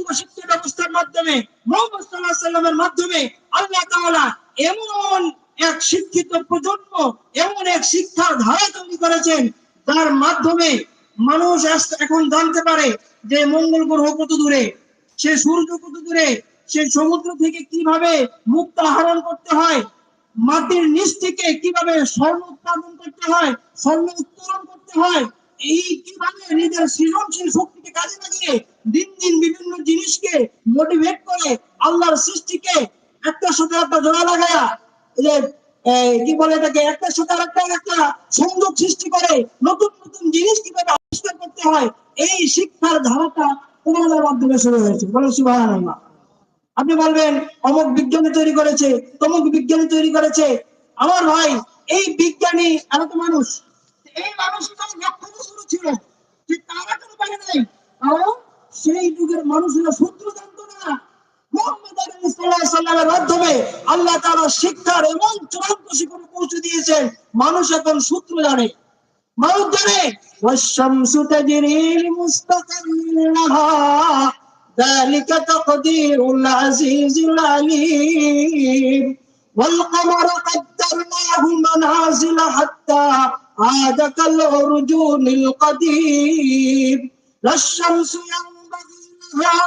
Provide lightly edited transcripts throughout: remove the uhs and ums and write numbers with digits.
পূর্ণাঙ্গ শিক্ষা ব্যবস্থার মাধ্যমে মুহাম্মদ সাল্লাল্লাহু আলাইহি ওয়াসাল্লামের মাধ্যমে আল্লাহ তাআলা এমন এক শিক্ষিত প্রজন্ম, এমন এক শিক্ষার ধারা তৈরি করেছেন যার মাধ্যমে মানুষ এখন জানতে পারে যে মঙ্গল গ্রহ কত দূরে, সে সূর্য কত দূরে, সে সমুদ্র থেকে কিভাবে মুক্তা আহরণ করতে হয়, মাটির নিচ থেকে কিভাবে স্বর্ণ উৎপাদন করতে হয়, স্বর্ণ উত্তোলন করতে হয়, এই কিভাবে নিজের সৃজনশীল শক্তিকে কাজে লাগিয়ে দিন দিন বিভিন্ন জিনিসকে মোটিভেট করে আল্লাহর সৃষ্টিকে একটার সাথে একটা জোড়া লাগায়া যে কি বলে এটাকে একটার সাথে একটা সংযোগ সৃষ্টি করে নতুন নতুন জিনিস কিভাবে আবিষ্কার করতে হয়, এই শিক্ষার ধারাটা কোরআনের মাধ্যমে শুরু হয়েছে। বলে সুবহানাল্লাহ। আপনি বলবেন অমুক বিজ্ঞানী তৈরি করেছে, তমুক বিজ্ঞানী তৈরি করেছে। আমার ভাই, এই বিজ্ঞানী এত মানুষ, এই মানুষটা লক্ষ বছর ছিল, যে তারা কেন পারে নাই, কারণ সেই যুগের মানুষেরা সূত্র জানতো না। মুহাম্মদ সাল্লাল্লাহু আলাইহি ওয়াসাল্লামের মাধ্যমে আল্লাহ তাআলা শিক্ষার এমন চূড়ান্ত শিখরে পৌঁছে দিয়েছেন, মানুষ এখন সূত্র জানে, মানুষ জানে ওয়াশ-শামসু তাজরি লিমুস্তাকিরিন লাহা ذلك تقدير العزيز العليم والقمر قدرناه منازل حتى عاد كالعرجون القديم لا الشمس ينبغي لها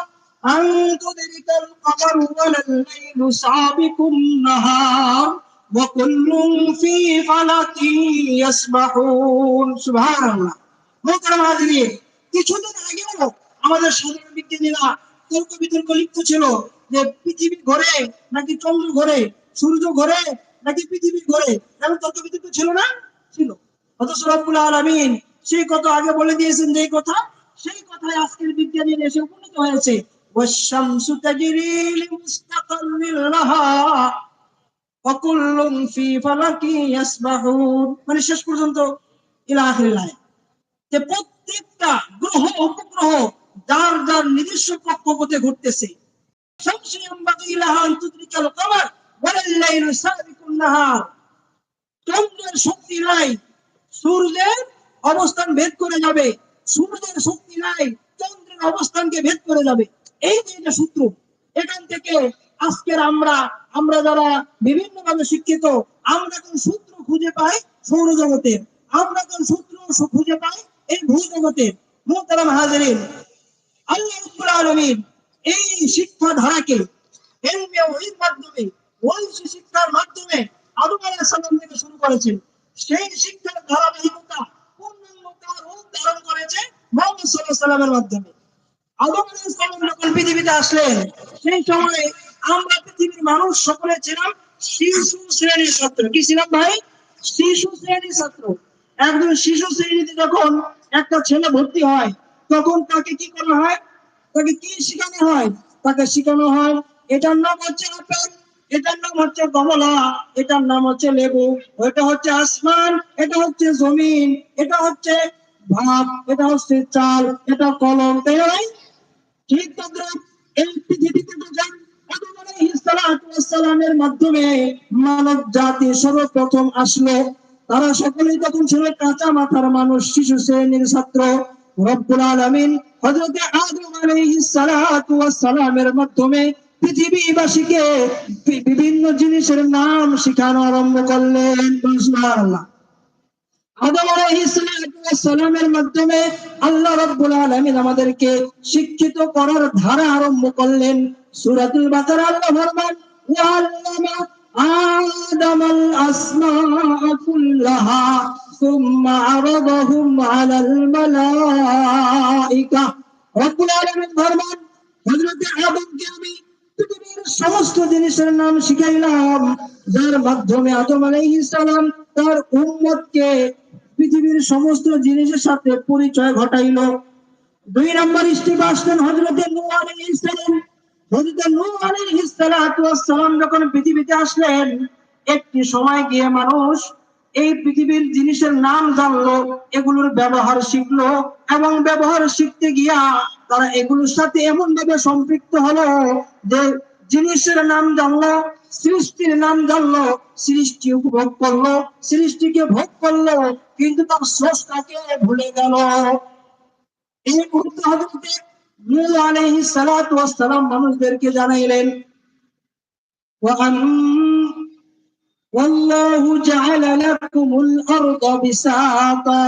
أن تدرك القمر ولا الليل سابق النهار وكل في فلك يسبحون سبحان الله। মোহতারাম হাজিরিন, কিছুদিন আগেও আমাদের সাধারণ বিজ্ঞানীরা তর্ক বিতর্ক লিপ্ত ছিল যে পৃথিবী ঘোরে নাকি চন্দ্র ঘোরে, সূর্য ঘোরে নাকি পৃথিবী ঘোরে, এমন তর্ক বিতর্ক ছিল না? ছিল। অথচ রব্বুল আলামিন সেই কথা আগে বলে দিয়েছেন, যে কথা সেই কথায় আজকের বিজ্ঞানীরা এসে উপনীত হয়েছে। ওয়াশ-শামসু তাজরি লিমুস্তাকিরিন লাহা ওয়া কুল্লুন ফি ফালাকি ইয়াসবাহুন, মানে শেষ পর্যন্ত ইলা আখিরিল আয়াত, যে প্রত্যেকটা গ্রহ উপগ্রহ যার যার নিজস্ব কক্ষপথে ঘুরতেছে। চন্দ্রের শক্তি নাই, সূর্যের অবস্থান ভেদ করে যাবে, সূর্যের শক্তি নাই, চন্দ্রের অবস্থানকে ভেদ করে যাবে। এই যে সূত্র, এখান থেকে আজকের আমরা যারা বিভিন্ন ভাবে শিক্ষিত, আমরা কোন সূত্র খুঁজে পাই সৌরজগতের, আমরা কোন সূত্র খুঁজে পাই এই ভূজগতের। মুহতারাম হাজিরিন, আল্লাহ রাব্বুল আলামিন এই শিক্ষা ধারাকে এলমে ওহীর মাধ্যমে, ঐশী শিক্ষার মাধ্যমে আদম আলাইহিস সালাম থেকে শুরু করেছেন। সেই শিক্ষার ধারাবাহিকতা পূর্ণাঙ্গতা রূপ ধারণ করেছে মুহাম্মদ সাল্লাল্লাহু আলাইহি ওয়াসাল্লামের মাধ্যমে। আদম আলাইহিস সালাম যখন পৃথিবীতে আসলেন, সেই সময়ে আমরা পৃথিবীর মানুষ সকলে ছিলাম শিশু শ্রেণীর ছাত্র। কি ছিলাম ভাই? শিশু শ্রেণীর ছাত্র। একজন শিশু শ্রেণীতে যখন একটা ছেলে ভর্তি হয়, তখন তাকে কি করা হয়? তাকে কি শেখানো হয়? তাকে শেখানো হয় এটার নাম হচ্ছে আপেল, এটার নাম হচ্ছে কমলা, এটার নাম হচ্ছে লেবু, এটা হচ্ছে আসমান, এটা হচ্ছে জমিন, এটা হচ্ছে ভাত, এটা হচ্ছে চাল, এটা কলম, তাই না? ঠিক তদ্রুপ এই পৃথিবীতে যখন আদম আলাইহিস সালাতু ওয়াস সালামের মাধ্যমে মানব জাতি সর্বপ্রথম আসলো, তারা সকলেই তখন ছিল কাঁচা মাথার মানুষ, শিশু শ্রেণীর ছাত্র। রব্বুল আলামিন হযরত আদম আলাইহিস সালাতু ওয়াস সালামের মাধ্যমে পৃথিবীবাসীকে বিভিন্ন জিনিসের নাম শেখানো আরম্ভ করলেন। সুবহানাল্লাহ। আদম আলাইহিস সালাতু ওয়াস সালামের মাধ্যমে আল্লাহ রাব্বুল আলামিন আমাদেরকে শিক্ষিত করার ধারা আরম্ভ করলেন। সূরাতুল বাকারা আল্লাহ ফরমান, ওয়া আল্লামা আদামাল আসমাআ কুল্লাহা সুম্মা আরাদাহুম আলাল মালাইকা। রাব্বুল আলামিন ফরমান, হযরত আদমকে আমি পৃথিবীর সমস্ত জিনিসের নাম শিখাইলাম, যার মাধ্যমে আদম আলাইহিস সালাম তার উম্মতকে পৃথিবীর সমস্ত জিনিসের সাথে পরিচয় ঘটাইলো। 2 নম্বর স্টেপে আসলেন হযরত নূহ আলাইহিস সালাম। হযরত নূহ আলাইহিস সালাম যখন পৃথিবীতে আসলেন, একটি সময় গিয়ে মানুষ এই পৃথিবীর জিনিসের নাম জানলো, এগুলোর ব্যবহার শিখলো, এবং ব্যবহার শিখতে গিয়া তারা এগুলোর সাথে এমন ভাবে সম্পৃক্ত হলো যে জিনিসের নাম জানলো, সৃষ্টির নাম জানলো, সৃষ্টি উপভোগ করলো, সৃষ্টিকে ভোগ করলো, কিন্তু তার স্রষ্টাকে ভুলে গেল। এই মুহূর্তে হযরত নূহ আলাইহিস সালাতু ওয়াস সালাম মানুষদেরকে জানাইলেন, ওয়াল্লাহু জাআলা লাকুমুল আরদা বিসাতা।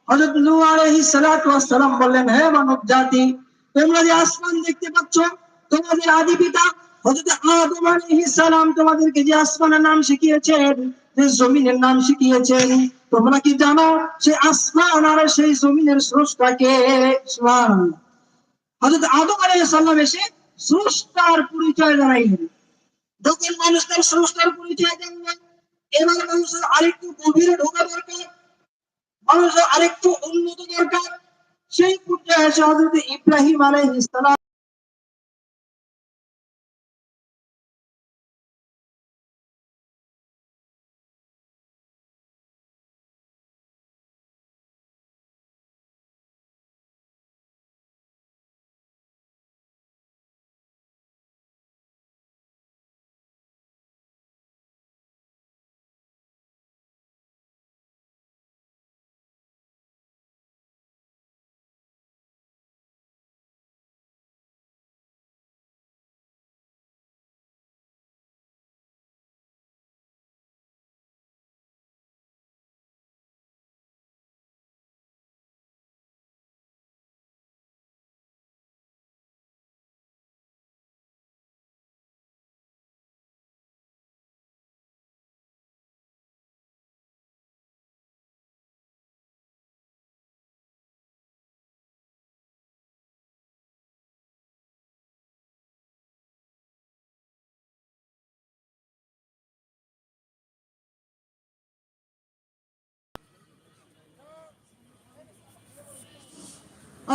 হযরত নূহ আলাইহিস সালাতু ওয়াস সালাম বললেন, হে মানব জাতি, তোমরা যে আসমান দেখতে পাচ্ছ, তোমাদের আদি পিতা হযরত আদম আলাইহিস সালাম তোমাদেরকে যে আসমানের নাম শিখিয়েছেন, যে জমিনের নাম শিখিয়েছেন, তোমরা কি জানো সেই আসমান আর সেই জমিনের স্রষ্টা কে? সুবহানাল্লাহ। হযরত আদম আলাইহিস সালাম এসে স্রষ্টার পরিচয় জানাইলেন। যখন মানুষ তার স্রষ্টার পরিচয় জানবে, এবার মানুষের আরেকটু গভীরে ঢোকা দরকার, মানুষের আরেকটু উন্নত দরকার। সেই পর্যায়ে এসে হযরত ইব্রাহিম আলাইহিস সালাম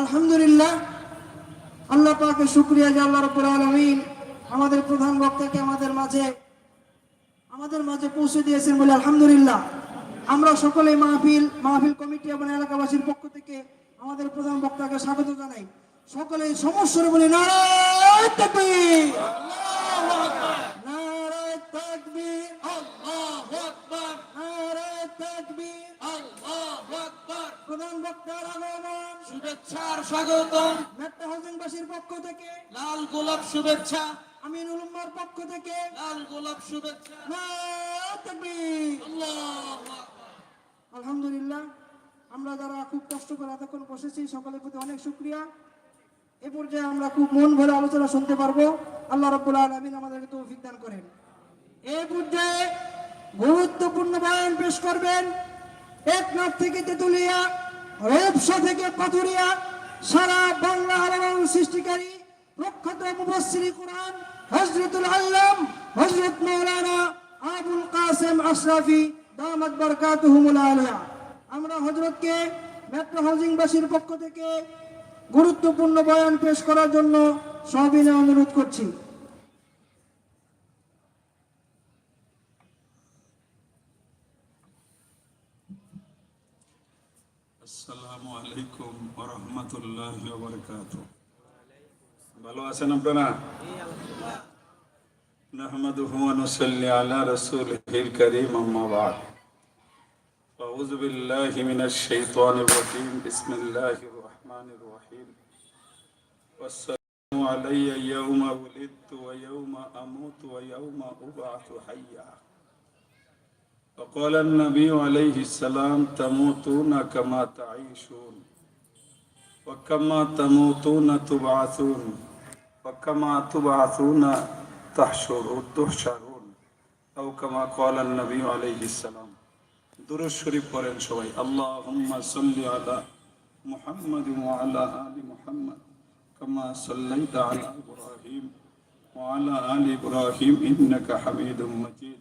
আলহামদুলিল্লাহ, আল্লাহ পাকের শুকরিয়া যে আল্লাহ রাব্বুল আলামিন আমাদের প্রধান বক্তাকে আমাদের মাঝে পৌঁছে দিয়েছেন বলে আলহামদুলিল্লাহ। আমরা সকলেই মাহফিল কমিটি এবং এলাকাবাসীর পক্ষ থেকে আমাদের প্রধান বক্তাকে স্বাগত জানাই। সকলেই সমস্যারে বলি নারায়ে তাকবীর, আল্লাহু আকবার, নারায়ে তাকবীর, আল্লাহু আকবার, নারায়ে তাকবীর, আল্লাহু আকবার। প্রধান বক্তার আগমন, শুভেচ্ছার স্বাগতম। মেট্রো হাউজিংবাসীর পক্ষ থেকে লাল গোলাপ শুভেচ্ছা, আমিনুল উম্মার পক্ষ থেকে লাল গোলাপ শুভেচ্ছা, নারায়ে তাকবীর, আল্লাহু আকবার। আলহামদুলিল্লাহ, আমরা যারা খুব কষ্ট করে এতক্ষণ বসেছি সকলের প্রতি অনেক শুকরিয়া। এ পর্যায়ে আমরা খুব মন ভরে আলোচনা শুনতে পারবো। আল্লাহ রাব্বুল আলামিন আমাদেরকে তৌফিক দান করেন। এই পর্যায়ে গুরুত্বপূর্ণ বয়ান পেশ করবেন টেকনাফ থেকে তেতুলিয়া, রূপসা থেকে পাথুরিয়া, সারা বাংলা আলোড়ন সৃষ্টিকারী প্রখ্যাত মুফাসসির কুরআন হযরতুল আল্লাম হযরত মাওলানা আবুল কাসেম আশরাফি দামাত বারাকাতুহুমুল আলিয়া। আমরা হযরতকে মেট্রো হাউজিংবাসীর পক্ষ থেকে গুরুত্বপূর্ণ বয়ান পেশ করার জন্য সবিনয় অনুরোধ করছি। আসসালামু আলাইকুম ওয়া রাহমাতুল্লাহি ওয়া বারাকাতুহু। ভালো আছেন আপনারা? নাহমাদুহু ওয়া নুসাল্লি আলা রাসূলিহিল কারীম, আম্মা বা'দ। আউযু বিল্লাহি মিনাশ শাইতানির রাজীম। বিসমিল্লাহির রাহমানির রাহিম। ওয়াসসালামু আলাইয়া ইয়াওমা উলিদতু ওয়া ইয়াওমা আমুতু ওয়া ইয়াওমা উবআসু হাইয়্যা। وقال النبي عليه السلام تموتون كما تعيشون وكما تموتون تبعثون وكما تبعثون تحشرون أو كما قال النبي عليه السلام. درود شريف পড়েন সবাই। اللهم صل على محمد وعلى آل محمد كما صليت على إبراهيم وعلى آل إبراهيم إنك حميد مجيد.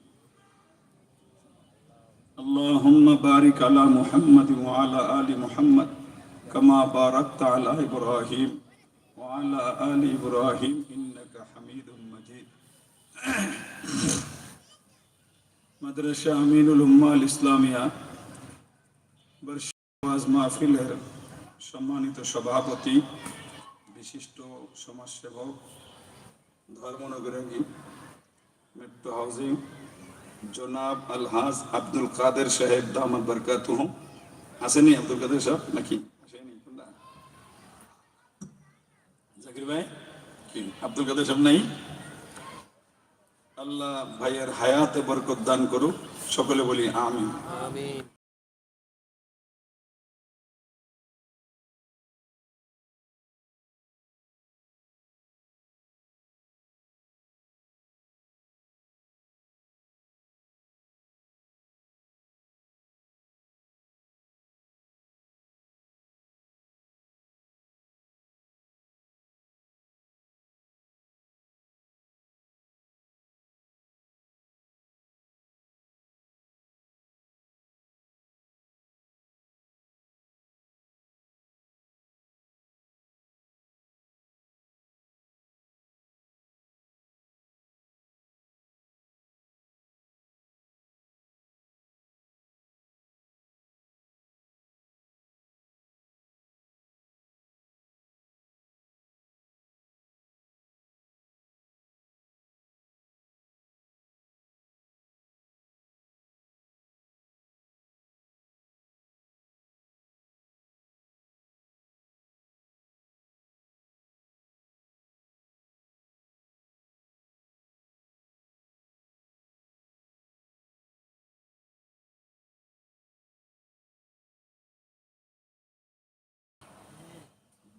اللهم بارك على محمد وعلى آل محمد كما باركت على إبراهيم وعلى آل إبراهيم إنك حميد مجيد. مدرسة أمين الأمة الإسلامية বর্ষাবাজ মাহফিলের সম্মানিত সভাপতি, বিশিষ্ট সমাজসেবক, ধর্মনগরী মেট্রো হাউজিং জনাব আলহাজ আব্দুল কাদের সাহেব দামাত বারাকাতুহু। আসেনি আব্দুল কাদের সাহেব নাকি? আসেনি? জাকির ভাই কি আব্দুল কাদের সাহেব নাই? আল্লাহ ভাইয়ের হায়াতে বরকত দান করুক, সকলে বলি আমিন। আমিন।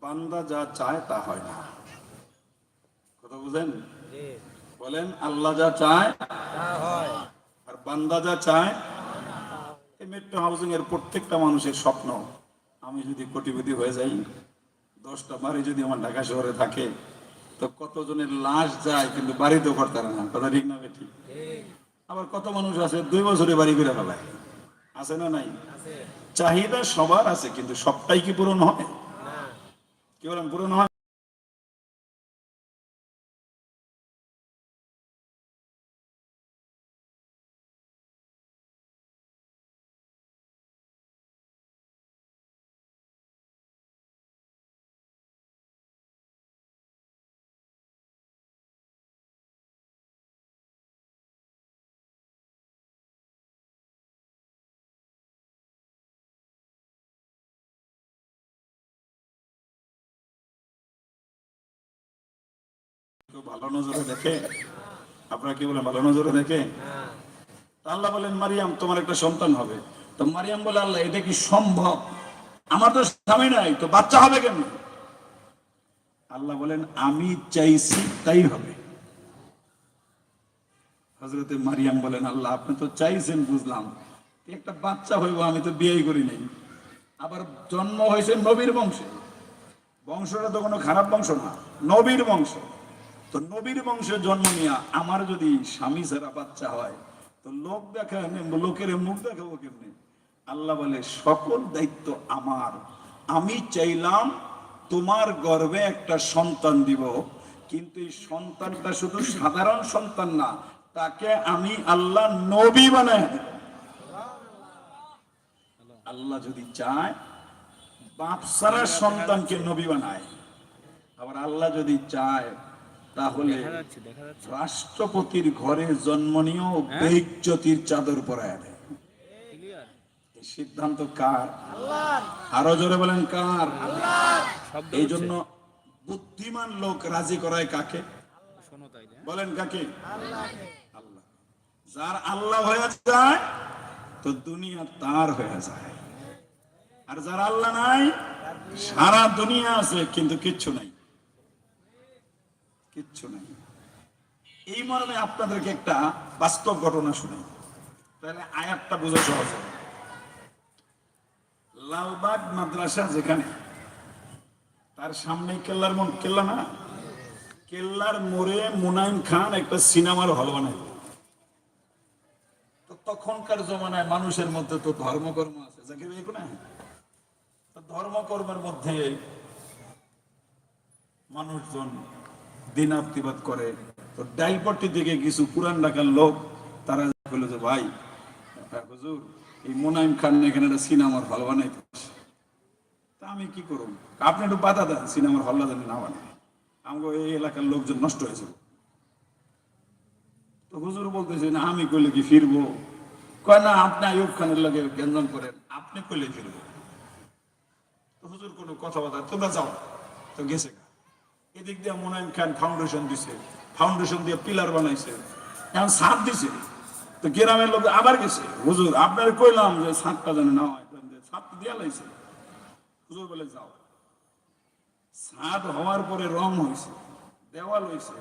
বান্দা যা চায় তা হয় না, কথা বুঝেন? জি, বলেন আল্লাহ যা চায় তা হয়। আর বান্দা যা চায়। এই মেট্রো হাউজিং এর প্রত্যেকটা মানুষের স্বপ্ন, আমি যদি কোটিপতি হয়ে যাই, 10টা বাড়ি যদি আমার ঢাকা শহরে থাকে, তো কতজনের লাশ যায় কিন্তু বাড়ি তো করতে পারে না, কথা ঠিক না ঠিক? আবার কত মানুষ আছে 2 বছরে বাড়ি করে ফেলায়, আছে না নাই? আছে। চাহিদা সবার আছে, কিন্তু সবটাই কি পূরণ হয়? না। কি বলেন, পূরণ হয়? কেউ ভালো নজরে দেখে? আপনারা কি বলেন, ভালো নজরে দেখে? না। আল্লাহ বলেন মারিয়াম তোমার একটা সন্তান হবে। তো মারিয়াম বলে আল্লাহ এটা কি সম্ভব? আমার তো স্বামী নাই, তো বাচ্চা হবে কেমন? আল্লাহ বলেন আমি চাইছি তাই হবে। হযরতে মারিয়াম বলেন আল্লাহ আপনি তো চাইছেন বুঝলাম, একটা বাচ্চা হইব, আমি তো বিয়েই করি নাই, আবার জন্ম হয়েছে নবীর বংশে। বংশটা তো কোনো খারাপ বংশ না, নবীর বংশ। তো নবীর বংশে জন্ম নিয়ে আমার যদি স্বামী ছাড়া বাচ্চা হয়, তো লোক দেখা লোকের মুখ দেখাবো কেমনি? আল্লাহ বলে সকল দায়িত্ব আমার। আমি চাইলাম তোমার গর্ভে একটা সন্তান দিব, কিন্তু এই সন্তানটা শুধু সাধারণ সন্তান না, তাকে আমি আল্লাহ নবী বানাই দেব। আল্লাহ যদি চায় বাপ ছাড়া সন্তানকে নবী বানায়, আবার আল্লাহ যদি চায় তাহলে দেখা যাচ্ছে। রাষ্ট্রপতির ঘরে জন্ম নিয়েও বেইজ্জতির চাদর পরায় দেয়। ক্লিয়ার। এই সিদ্ধান্ত কার? আরো জোরে বলেন কার? শব্দ এই হচ্ছে। জন্য বুদ্ধিমান লোক রাজি করায় কাকে? শোনো তাইলে। বলেন কাকে? আল্লাহ। যার আল্লাহ হয়ে যায় তো দুনিয়া তার হয়ে যায়, আর যার আল্লাহ নাই সারা দুনিয়া আছে কিন্তু কিচ্ছু নাই, কিচ্ছু নাই। এই মর্মে আপনাদেরকে একটা বাস্তব ঘটনা শুনাই, তাহলে আয়াতটা বোঝা সহজ হবে। লালবাগ মাদ্রাসা যেখানে, তার সামনে কেল্লার কেল্লা না, কেল্লার মোড়ে মুনাইম খান একটা সিনেমার হল বানাই। তো তখনকার জমানায় মানুষের মধ্যে তো ধর্মকর্ম আছে, যাকে না, ধর্মকর্মের মধ্যে মানুষজন দিনাতিবাদ করে। তো ডাইলপট্টি থেকে কিছু পুরান ঢাকার লোক তারা বললো যে ভাই হুজুর এই মুনাইম খান এখানে একটা সিনেমার হল বানাইতে, তা আমি কি করব? আপনি একটু বাধা দেন, সিনেমার হল্লা জানি না বানায়, আমাকে এই এলাকার লোকজন নষ্ট হয়েছে। তো হুজুর বলতেছে না আমি কইলে কি ফিরবো? কয় না আপনি আইয়ুব খানের লগে গেঞ্জাম করেন, আপনি কইলে ফিরবো। তো হুজুর কোনো কথাবার্তা, তোমরা যাও। তো গেছে। এদিক দিয়ে মোনায়েম খান ফাউন্ডেশন দিছে, ফাউন্ডেশন দিয়ে পিলার বানাইছে, এখন ছাদ দিছে। তো গ্রামের লোক আবার গেছে, হুজুর আপনার কইলাম যে ছাদটা যেন না হয়, ছাদ দিয়া লাইছে। হুজুর বলে যাও। ছাদ হওয়ার পরে রং হয়েছে, দেওয়াল হয়েছে,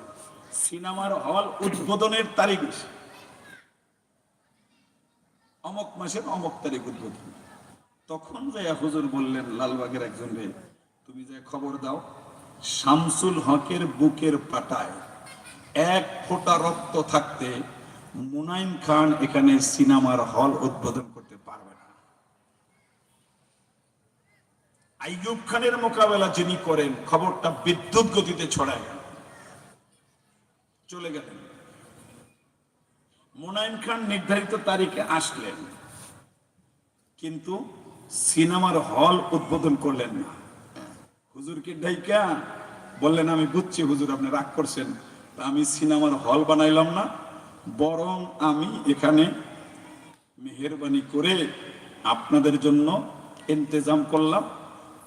সিনেমার হল উদ্বোধনের তারিখ হয়েছে, অমক মাসের অমক তারিখ উদ্বোধন। তখন যে হুজুর বললেন লালবাগের একজন রে, তুমি যে খবর দাও শামসুল হকের বুকের পাটায় এক ফোঁটা রক্ত থাকতে মুনাইম খান এখানে সিনেমার হল উদ্বোধন করতে পারবে না। আইয়ুব খানের মোকাবেলা যিনি করেন, খবরটা বিদ্যুৎ গতিতে ছড়ায় গেল, চলে গেলেন। মুনাইম খান নির্ধারিত তারিখে আসলেন, কিন্তু সিনেমার হল উদ্বোধন করলেন না। হুজুরকে ডাইকা বললেন, আমি বুঝছি হুজুর আপনি রাগ করছেন, তা আমি সিনেমার হল বানাইলাম না, বরং আমি এখানে মেহেরবানি করে আপনাদের জন্য ইন্তজাম করলাম,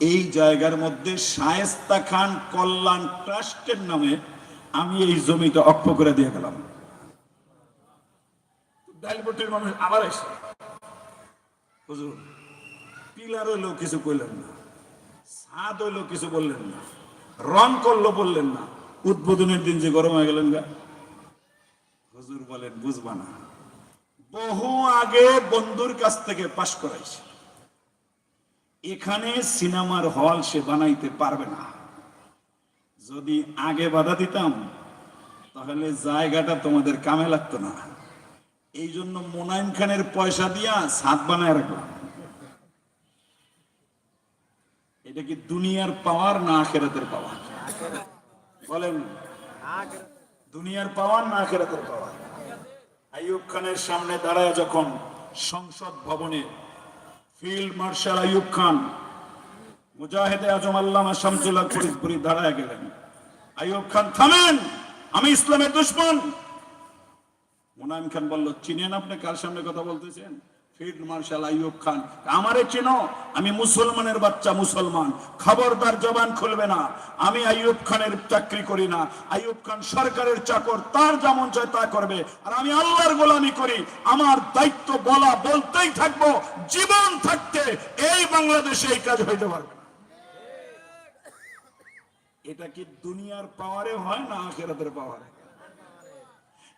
এই জায়গার মধ্যে শায়েস্তা খান কল্যাণ ট্রাস্টের নামে আমি এই জমিটা অক্ষ করে দিয়ে গেলাম। ডাইলবটির মানুষ আবার এসে, হুজুর পিলার হইলেও কিছু কইলেন না, ছাদ হইলেও কিছু বললেন না, রং করলো বললেন না, উদ্বোধনের দিন যে গরম হয়ে গেলেন গা। হুজুর বলেন বুঝবা না, বহু আগে বন্ধুর কাছ থেকে পাশ করাইছে, এখানে সিনেমার হল সে বানাইতে পারবে না। যদি আগে বাধা দিতাম তাহলে জায়গাটা তোমাদের কামে লাগতো না। এই জন্য মুনাইম খানের পয়সা দিয়া ছাদ বানায় রাখলাম। এটা কি দুনিয়ার পাওয়ার না আখিরাতের পাওয়ার? বলেন, দুনিয়ার পাওয়ার না আখিরাতের পাওয়ার? আইয়ুব খানের সামনে দাঁড়ায় যখন সংসদ ভবনে ফিল্ড মার্শাল আইয়ুব খান, মুজাহিদে আজম আল্লামা শামসুল হক ফরিদপুরি দাঁড়ায় গেলেন। আইয়ুব খান থামেন, আমি ইসলামের দুশমন। মুনাইম খান বলল, চিনেন আপনি কার সামনে কথা বলতেছেন? Field marshal Ayub Khan. আমারে চিনো? আমি মুসলমানের বাচ্চা, মুসলমান, খবরদার জবান খুলবে না। আমি আইয়ুব খানের চাকরি করি না, আইয়ুব খান সরকারের চাকর, তার যেমন চায় তা করবে, আর আমি আল্লাহর গোলামি করি। আমার দায়িত্ব বলা, বলতেই থাকবো, জীবন থাকতে এই বাংলাদেশে এই কাজ হইতে পারবে না। এটা কি দুনিয়ার পাওয়ারে হয় না আখিরাতের পাওয়ারে?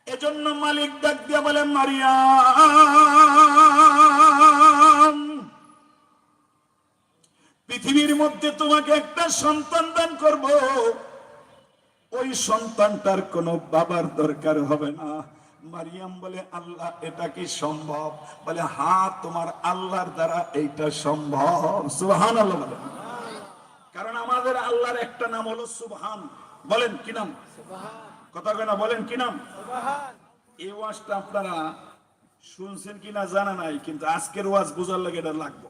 এজন্য মালিক ডাক দিয়া বলে, মারিয়াম, পৃথিবীর মধ্যে তোমাকে একটা সন্তান দান করব, ওই সন্তানটার কোনো বাবার দরকার হবে না। মারিয়াম বলে, আল্লাহ এটা কি সম্ভব? বলে, হ্যাঁ তোমার আল্লাহর দ্বারা এইটা সম্ভব। সুবহানাল্লাহ বলেন। কারণ আমাদের আল্লাহর একটা নাম হলো সুবহান। বলেন কি নাম? কথা কেনা বলেন কি নাম? এই ওয়াজটা আপনারা শুনছেন কিনা জানা নাই, কিন্তু আজকের ওয়াজ বোঝার লাগে এটা লাগবে।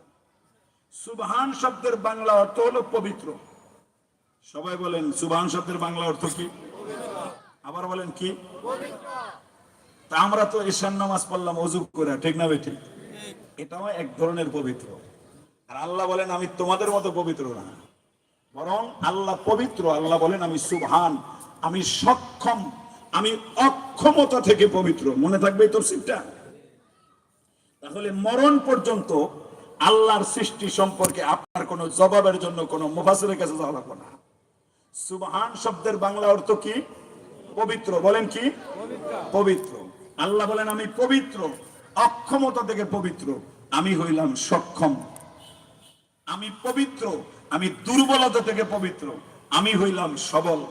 সুবহান শব্দের বাংলা অর্থ হলো পবিত্র। সবাই বলেন সুবহান শব্দের বাংলা অর্থ কি? আবার বলেন কি? তা আমরা তো ঈশান নামাজ পড়লাম ওযু করে, ঠিক না বেঠিক? এটাও এক ধরনের পবিত্র। আর আল্লাহ বলেন আমি তোমাদের মতো পবিত্র না, বরং আল্লাহ পবিত্র। আল্লাহ বলেন আমি সুবহান, আমি সক্ষম, আমি অক্ষমতা থেকে পবিত্র। মনে থাকবে এই তাফসীরটা? তাহলে মরণ পর্যন্ত আল্লাহর সৃষ্টি সম্পর্কে আপনার কোনো জবাবের জন্য কোনো মুফাসসিরের কাছে যাওয়া লাগবে না। সুবহান শব্দের বাংলা অর্থ কি? পবিত্র। বলেন কি? পবিত্র। আল্লাহ বলেন আমি পবিত্র, অক্ষমতা থেকে পবিত্র, আমি হইলাম সক্ষম। আমি পবিত্র, আমি দুর্বলতা থেকে পবিত্র, আমি হইলাম সবল।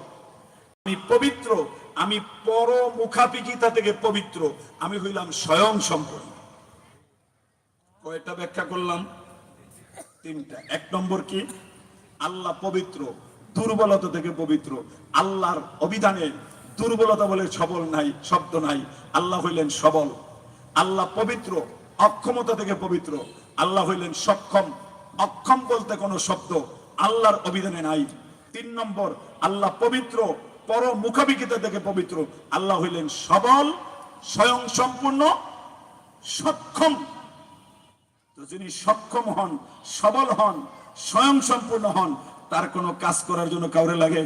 আমি পবিত্র, আমি পরমুখাপিকিতা থেকে পবিত্র, আমি হইলাম স্বয়ং সম্পূর্ণ। কয়টা ব্যাখ্যা করলাম? তিনটা। এক নম্বর কি? আল্লাহ পবিত্র, দুর্বলতা থেকে পবিত্র। আল্লাহর অভিধানে দুর্বলতা বলে সবল নাই, শব্দ নাই। আল্লাহ হইলেন সবল। আল্লাহ পবিত্র, অক্ষমতা থেকে পবিত্র। আল্লাহ হইলেন সক্ষম। অক্ষম বলতে কোনো শব্দ আল্লাহর অভিধানে নাই। তিন নম্বর, আল্লাহ পবিত্র, পরমুখাপিকিতা থেকে পবিত্র। আল্লাহ হইলেন সবল, স্বয়ং সম্পূর্ণ, সক্ষম। তো যিনি সক্ষম হন, সবল হন, স্বয়ং সম্পূর্ণ হন, তার কোনো কাজ করার জন্য কাউরে লাগে?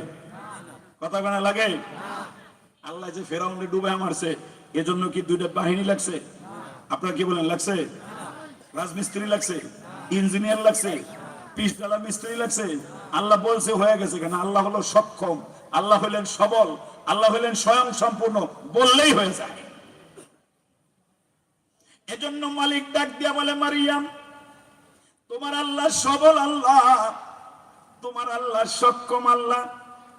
কথা কেনা লাগে? আল্লাহ যে ফেরাউনকে ডুবে মারছে, এজন্য কি দুইটা বাহিনী লাগছে? আপনারা কি বলেন লাগছে? রাজমিস্ত্রি লাগছে, ইঞ্জিনিয়ার লাগছে, পিসডালা মিস্ত্রি লাগছে? আল্লাহ বলছে হয়ে গেছে কেন? আল্লাহ হলো সক্ষম, আল্লাহ হলেন সবল, আল্লাহ হলেন স্বয়ং সম্পূর্ণ, বললেই হয়ে যায়। এজন্য মালিক ডাক দিয়া বলে, মারিয়াম তোমার আল্লাহ সবল আল্লাহ, তোমার আল্লাহ সক্ষম আল্লাহ,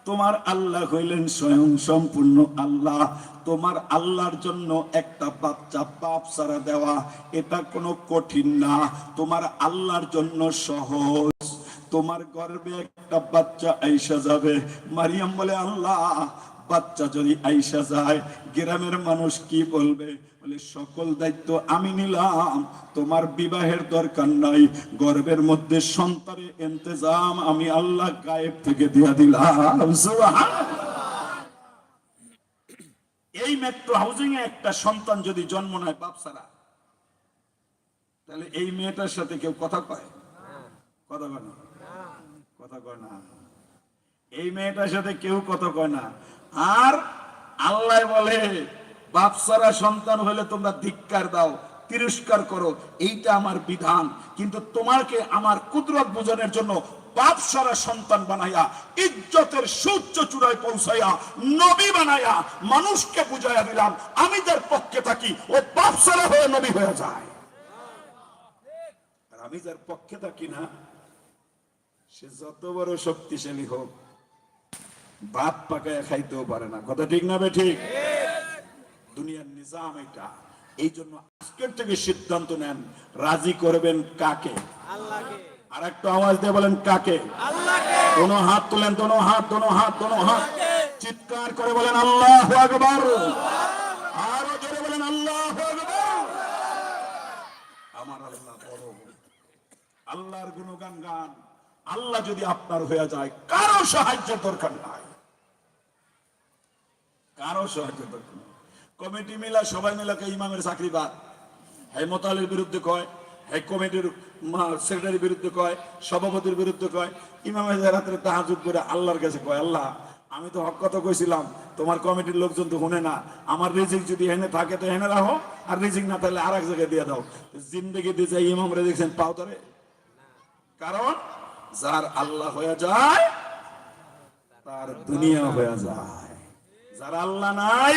তোমার আল্লাহ হইলেন স্বয়ং সম্পূর্ণ আল্লাহ। তোমার আল্লাহর জন্য একটা বাচ্চা বাপ ছাড়া দেওয়া এটা কোনো কঠিন না, তোমার আল্লাহর জন্য সহজ। তোমার গর্ভে একটা বাচ্চা আইসা যাবে। মারিয়াম বলে, আল্লাহ বাচ্চা যদি আইসা যায় গ্রামের মানুষ কি বলবে? বলে, সকল দায়িত্ব আমি নিলাম, তোমার বিবাহের দরকার নাই, গর্ভের মধ্যে সন্তানের ইন্তজাম আমি আল্লাহ গায়েব থেকে দিয়া দিলাম। এই মেট্রো হাউজিং এ একটা সন্তান যদি জন্ম নেয় বাপ ছাড়া, তাহলে এই মেয়েটার সাথে কেউ কথা কয়? কথা কয় না, কথা কয় না। এই মেয়েটার সাথে কেউ কথা কয় না। আর আল্লাহ বলে, বাপ ছাড়া সন্তান হলে তোমরা ধিক্কার দাও, তিরস্কার করো, এইটা আমার বিধান। কিন্তু তোমাকে আমার কুদরত বোঝানোর জন্য বাপ ছাড়া সন্তান বানাইয়া, ইজ্জতের সূর্য চূড়ায় পৌঁছাইয়া, নবী বানাইয়া মানুষকে বুঝাইয়া দিলাম আমি যার পক্ষে থাকি ও বাপ ছাড়া হয়ে নবী হয়ে যায়। আর আমি যার পক্ষে থাকি না, সে যত বড় শক্তিশালী হোক, ভাত পাকায় খাইতেও পারে না। কথা ঠিক না বে ঠিক? দুনিয়ার নিজাম এটা। এই জন্য আজকের থেকে সিদ্ধান্ত নেন, রাজি করবেন কাকে? আল্লাহকে। আর একটু আওয়াজ দিয়ে বলেন কাকে? আল্লাহকে। দোনো হাত তুলেন, দোনো হাত, দোনো হাত, দোনো হাত, চিৎকার করে বলেন আল্লাহু আকবার। আরো জোরে বলেন আল্লাহু আকবার। আমার আল্লাহ বড়, আল্লাহর গুণগান গান। আল্লাহ যদি আপনার হয়ে যায়, কারো সাহায্যের দরকার নাই, কারো সাহায্যের দরকার নাই। কমিটি মিলা সবাই মিলাকে ইমামের চাকরি বাদ, হ্যাঁ মোতালের বিরুদ্ধে কয়, হ্যাঁ কমিটির সেক্রেটারির বিরুদ্ধে কয়, সভাপতির বিরুদ্ধে কয়। ইমামের রাত্রে তাহাজ্জুদ করে আল্লাহর কাছে কয়, আল্লাহ আমি তো হক কথা কইছিলাম, তোমার কমিটির লোকজন তো শুনে না, আমার রিজিক যদি হেনে থাকে তো হেনে রাখো, আর রিজিক না থাকলে আর এক জায়গায় দিয়ে দাও। জিন্দেগি দিয়ে যায় ইমাম রে দেখছেন পাও ধরে? কারণ যার আল্লাহ হয়ে যায় তার দুনিয়া হয়ে যায়। যার আল্লাহ নাই,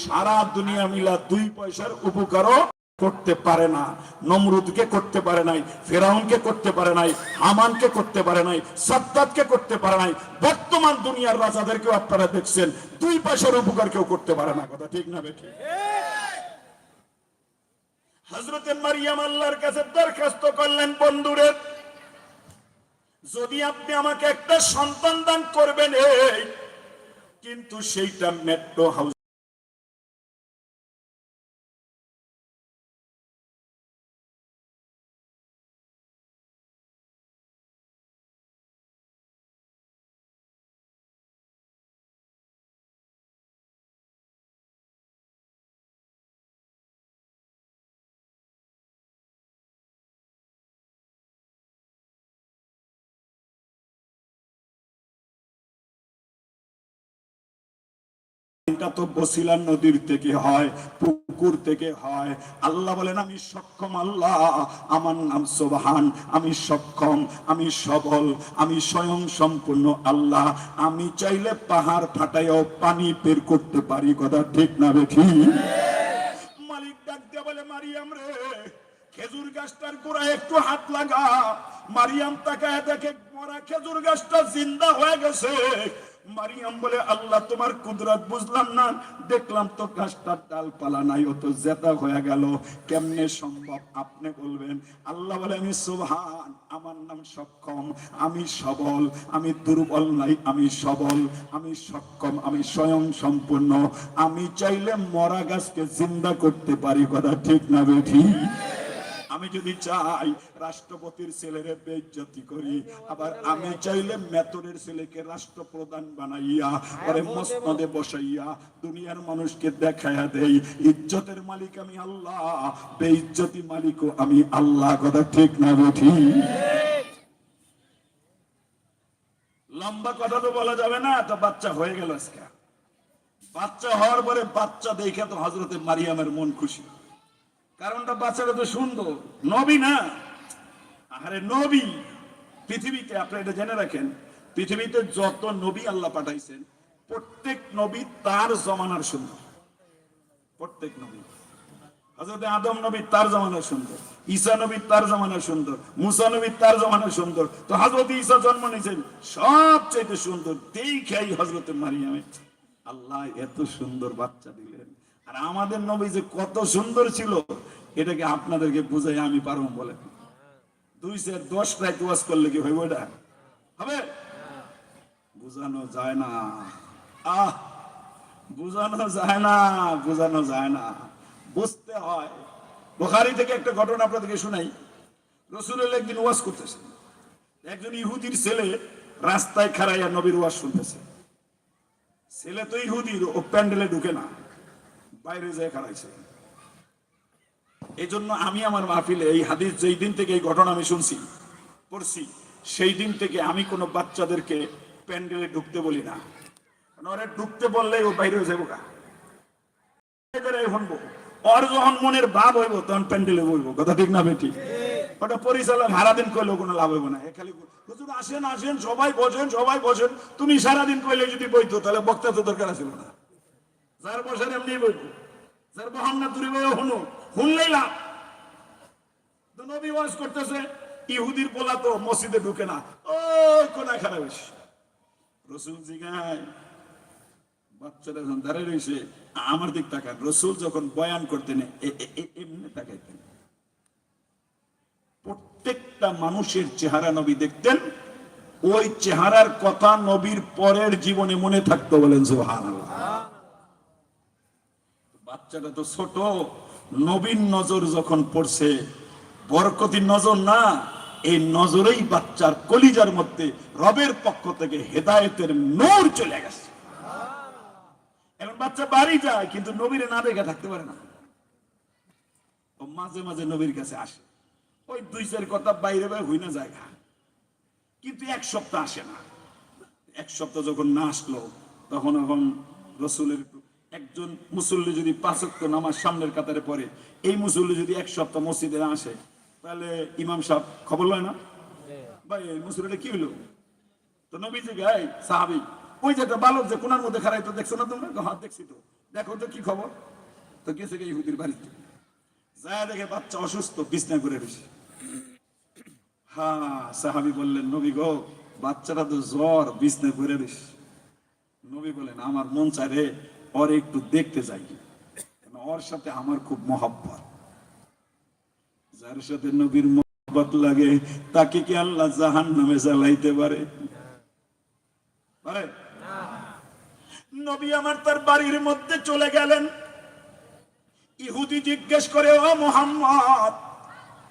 সারা দুনিয়া মিলা 2 পয়সার উপকারও করতে পারে না। নমরুদকে করতে পারে নাই, ফেরাউনকে করতে পারে নাই, হামানকে করতে পারে নাই, সাদ্দাতকে করতে পারে নাই। বর্তমান দুনিয়ার রাজাদেরকেও আপনারা দেখছেন 2 পয়সার উপকার কেউ করতে পারে না। কথা ঠিক না বেঠিক? হযরতে মারিয়াম আল্লাহর কাছে দরখাস্ত করলেন, বন্ধুরে যদি আপনি আমাকে একটা সন্তান দান করবেন, কিন্তু সেইটা মেট্রো হাউস তো বসিলা নদীর থেকে হয়, পুকুর থেকে হয়। আল্লাহ বলেন আমি সক্ষম আল্লাহ, আমার নাম সুবহান, আমি সক্ষম, আমি সবল, আমি স্বয়ং সম্পূর্ণ আল্লাহ। আমি চাইলে পাহাড় ফাটাইও পানি বের করতে পারি। কথা ঠিক না বেঠি? মালিক ডাক দিয়ে বলে, মারিয়াম রে খেজুর গাছটার গোড়ায় একটু হাত লাগা। মারিয়াম তাকায় দেখে মরা খেজুর গাছটা জিন্দা হয়ে গেছে। মারিয়াম বলে, আল্লাহ তোমার কুদরত বুঝলাম না, দেখলাম তো গাছটার ডালপালা নাই, ও তো জেতা হয়ে গেল, কেমনে সম্ভব আপনি বলবেন। আল্লাহ বলে, আমি সুবহান, আমার নাম সক্ষম, আমি সবল, আমি দুর্বল নাই, আমি সবল, আমি সক্ষম, আমি স্বয়ং সম্পূর্ণ। আমি চাইলে মরা গাছকে জিন্দা করতে পারি। কথা ঠিক না বেঠি? আমি যদি চাই রাষ্ট্রপতির ছেলেরে বেইজ্জতি করি, আবার আমি চাইলে মেতরের ছেলেকে রাষ্ট্রপ্রধান বানাইয়া পরে মসনদে বসাইয়া দুনিয়ার মানুষকে দেখাইয়া দেই ইজ্জতের মালিক আমি আল্লাহ, বেইজ্জতি মালিকও আমি আল্লাহ। কথা ঠিক না বেঠি? লম্বা কথা তো বলা যাবে না, তো বাচ্চা হয়ে গেল আজকে। বাচ্চা হওয়ার পরে বাচ্চা দেখে তো হযরতে মারিয়ামের মন খুশি, কারণটা বাচ্চাটা তো সুন্দর, নবী না। আরে নবী পৃথিবীতে, আপনারা এটা জেনে রাখেন, পৃথিবীতে যত নবী আল্লাহ পাঠাইছেন প্রত্যেক নবী তার জমানার সুন্দর। প্রত্যেক নবী, হযরত আদম নবী তার জমানার সুন্দর, ঈসা নবী তার জমানার সুন্দর, মুসা নবী তার জমানার সুন্দর। তো হযরত ঈসা জন্ম নিয়েছেন সবচেয়ে সুন্দর, দেখেই হযরত মারিয়ামে আল্লাহ এত সুন্দর বাচ্চা দিলেন। আর আমাদের নবী যে কত সুন্দর ছিল, এটাকে আপনাদেরকে বুঝাই আমি পারবো বলে? 210 রাত ওয়াজ করলে কি হইব? এটা হবে? বুঝানো যায় না, বুঝানো যায় না, বুঝানো যায় না, বুঝতে হয়। বুখারী থেকে একটা ঘটনা আপনাদেরকে শোনাই। রাসূলুল্লাহ একদিন ওয়াজ করতেছেন, একজন ইহুদির ছেলে রাস্তায় খাড়াইয়া নবীর ওয়াজ শুনতেছে। ছেলে তো ইহুদির, ও প্যান্ডেলে ঢুকে না, বাইরে যায় খাড়াইছে। এই জন্য আমি আমার মাহফিলে এই হাদিস, যেই দিন থেকে এই ঘটনা আমি শুনছি পড়ছি, সেই দিন থেকে আমি কোনো বাচ্চাদেরকে প্যান্ডেলে ঢুকতে বলি না। ওরা ঢুকতে বললে ও বাইরে যাবো গা, শুনবো। ওর যখন মনের ভাব হইব তখন প্যান্ডেলে বলবো, কথা ঠিক না বেটি? ওটা পরিচালক সারাদিন কইলেও কোনো লাভ হইব না। খালি হুজুর আসেন আসেন, সবাই বসেন, সবাই বসেন। তুমি সারাদিন কইলে যদি বইতো তাহলে বক্তা তো দরকার ছিল না। যার বসেন এমনি বইবো, যার বহান না তুরি বই শুনো, শুনলেই লাভ। তো নবী ওয়াজ করতেছে, ইহুদির পোলা তো মসজিদে ঢুকে না, ওই কোনায় খারাপ হয়েছে। রাসূল জিগায়, বাচ্চাটা যখন দাঁড়িয়ে রয়েছে আমার দিক তাকান। রাসূল যখন বয়ান করতেন এমনি তাকাইতেন। প্রত্যেকটা মানুষের চেহারা নবী দেখতেন, ওই চেহারার কথা নবীর পরের জীবনে মনে থাকতো। বলেন সুবহানাল্লাহ। বাচ্চাটা তো ছোট, নবীর নজর যখন পড়ছে, বরকতির নজর না, এই নজরেই বাচ্চার কলিজার মধ্যে রবের পক্ষ থেকে হেদায়েতের নূর চলে গেছে। এখন বাচ্চা বাড়ি যায় কিন্তু নবীরে না দেখে থাকতে পারে না। ও মাঝে মাঝে নবীর কাছে আসে, ওই 2-4 কথা বাইরে বাইরে হই না জায়গা, কিন্তু 1 সপ্তাহ আসে না। 1 সপ্তাহ যখন না আসলো, তখন এখন রাসূলের একজন মুসল্লি যদি 5 ওয়াক্ত নামাজ সামনের কাতারে পড়ে, এই মুসল্লি যদি 1 সপ্তাহ মসজিদে না আসে, তাহলে ইমাম সাহেব খবর লয় না, ভাই এই মুসল্লিটা কি হলো? তো নবীজি গায়, সাহাবী, ওই যে একটা বালক যে কোনার মধ্যে খাড়াই, তো দেখছো না তোমরা? হাত দেখছি তো, দেখো তো কি খবর। তো গেছে ইহুদির বাড়িতে, যায় দেখে বাচ্চা অসুস্থ, বিছনা করে রয়েছে। হ্যাঁ, সাহাবী বললেন, নবী গো, বাচ্চাটা তো জ্বর, বিছনা করে রয়েছে। নবী বলেন, আমার মন চায় রে ওর একটু দেখতে যাই, ওর সাথে আমার খুব মহব্বত। যার সাথে নবীর মহব্বত লাগে তাকে কি আল্লাহ জাহান্নামে জ্বালাইতে পারে? পারে? নবী আমার তার বাড়ির মধ্যে চলে গেলেন। ইহুদি জিজ্ঞেস করে, ও মুহাম্মদ,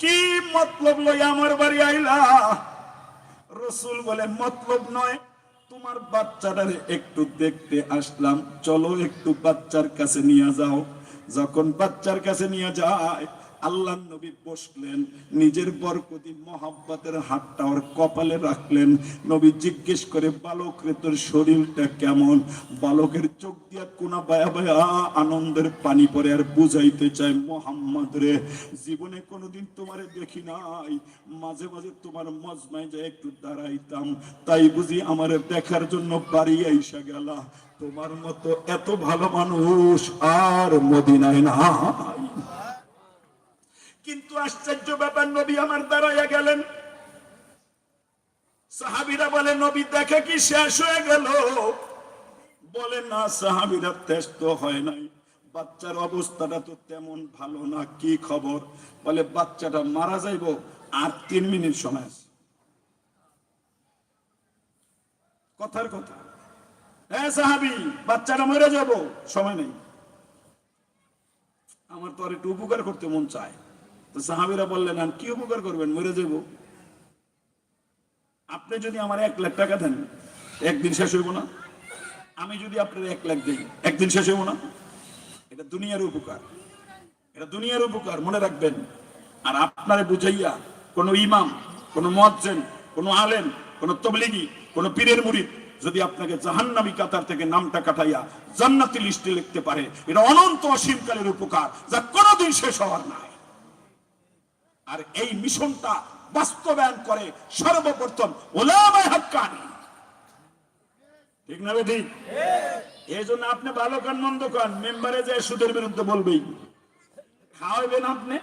কি মতলব লই আমার বাড়ি আইলা? রাসূল বলে, মতলব নয়, তোমার বাচ্চাটারে একটু দেখতে আসলাম, চলো একটু বাচ্চার কাছে নিয়ে যাও। যখন বাচ্চার কাছে নিয়ে যায়, আল্লাহর নবী বসলেন, নিজের বরকতি মহব্বতের হাতটা ওর কপালে রাখলেন। নবী জিজ্ঞেস করে, বালক রে, তোর শরীরটা কেমন? বালকের চোখ দিয়া কোনা বায়া বায়া আনন্দের পানি পড়ে, আর বুঝাইতে চায়, মুহাম্মদ রে, জীবনে কোনোদিন তোমারে দেখি নাই, মাঝে মাঝে তোমার মজমায় যায় একটু দাঁড়াইতাম, তাই বুঝি আমারে দেখার জন্য বাড়ি আইসা গেলা। তোমার মতো এত ভালো মানুষ আর মদিনায় নাই। কিন্তু আশ্চর্য ব্যাপার, নবী আমার দাঁড়াইয়া গেলেন। সাহাবীরা বলে, নবী দেখে কি শেষ হয়ে গেল? বলে না, সাহাবীরা টেস্ট হয় নাই, বাচ্চার অবস্থাটা তো তেমন ভালো না, কি খবর? বলে, বাচ্চাটা মারা যাইব আর 3 মিনিট সময় আছে। কথার কথা, হ্যাঁ সাহাবী, বাচ্চাটা মরে যাব, সময় নেই। আমার তো আর একটু উপকার করতে মন চায়। তো সাহাবীরা বললেন, আর কি উপকার করবেন? মরে যাব। আপনি যদি আমার 1 লাখ টাকা দেন, একদিন শেষ হইব না? আমি যদি আপনার 1 লাখ দিই, একদিন শেষ হইব না? এটা দুনিয়ার উপকার, এটা দুনিয়ার উপকার, মনে রাখবেন। আর আপনারে বুঝাইয়া কোন ইমাম, কোন মুয়াজ্জিন, কোন আলেম, কোন তাবলীগী কোন পীরের মুরিদ যদি আপনাকে জাহান্নামী কাতার থেকে নামটা কাটাইয়া জান্নাতি লিস্টে লিখতে পারে, এটা অনন্ত অসীমকালের উপকার যা কোনোদিন শেষ হওয়ার নাই। আর এই মিশনটা বাস্তবায়ন করে সর্বপ্রথম উলামায়ে হাক্কানি। ঠিক না ঠিক? এই জন্য আপনি ভালো কান মন্দ কান মেম্বারে যে সুদের বিরুদ্ধে বলবেই, খাওয়াইবেন আপনি,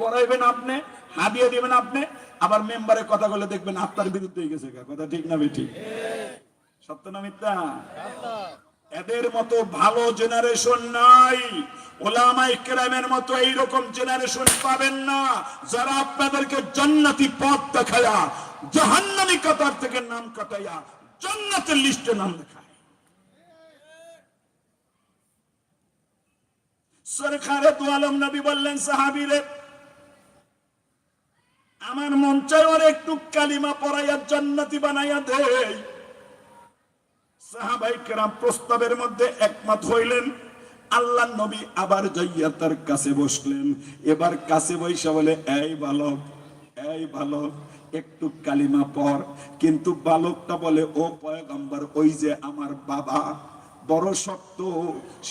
পড়াইবেন আপনি, হাদিয়া দিবেন আপনি, আবার মেম্বারে কথা বলে দেখবেন আপনার বিরুদ্ধে গেছে। কথা ঠিক না ঠিক? সত্য না মিথ্যা? এদের মতো ভালো জেনারেশন নাই, উলামায়ে কেরামের মতো এইরকম জেনারেশন পাবেন না যারা আপনাদেরকে জান্নাতি পথ দেখায়া জাহান্নামী কাতার থেকে নাম কাটাইয়া জান্নাতের লিস্টে নাম লেখায়। সরকারে দু আলম নবী বললেন সাহাবীরে, আমার মন চাই ওর একটু কালিমা পড়াইয়া জান্নাতি বানাইয়া দেই। সাহাবায়ে কেরাম প্রস্তাবের মধ্যে একমত হইলেন। আল্লাহর নবী আবার যাইয়া তার কাছে বসলেন। এবার কাছে বইসা বলে, এই বালক, এই বালক, একটু কালিমা পড়। কিন্তু বালকটা বলে, ও পয়গম্বর, ওই যে আমার বাবা বড় শক্ত,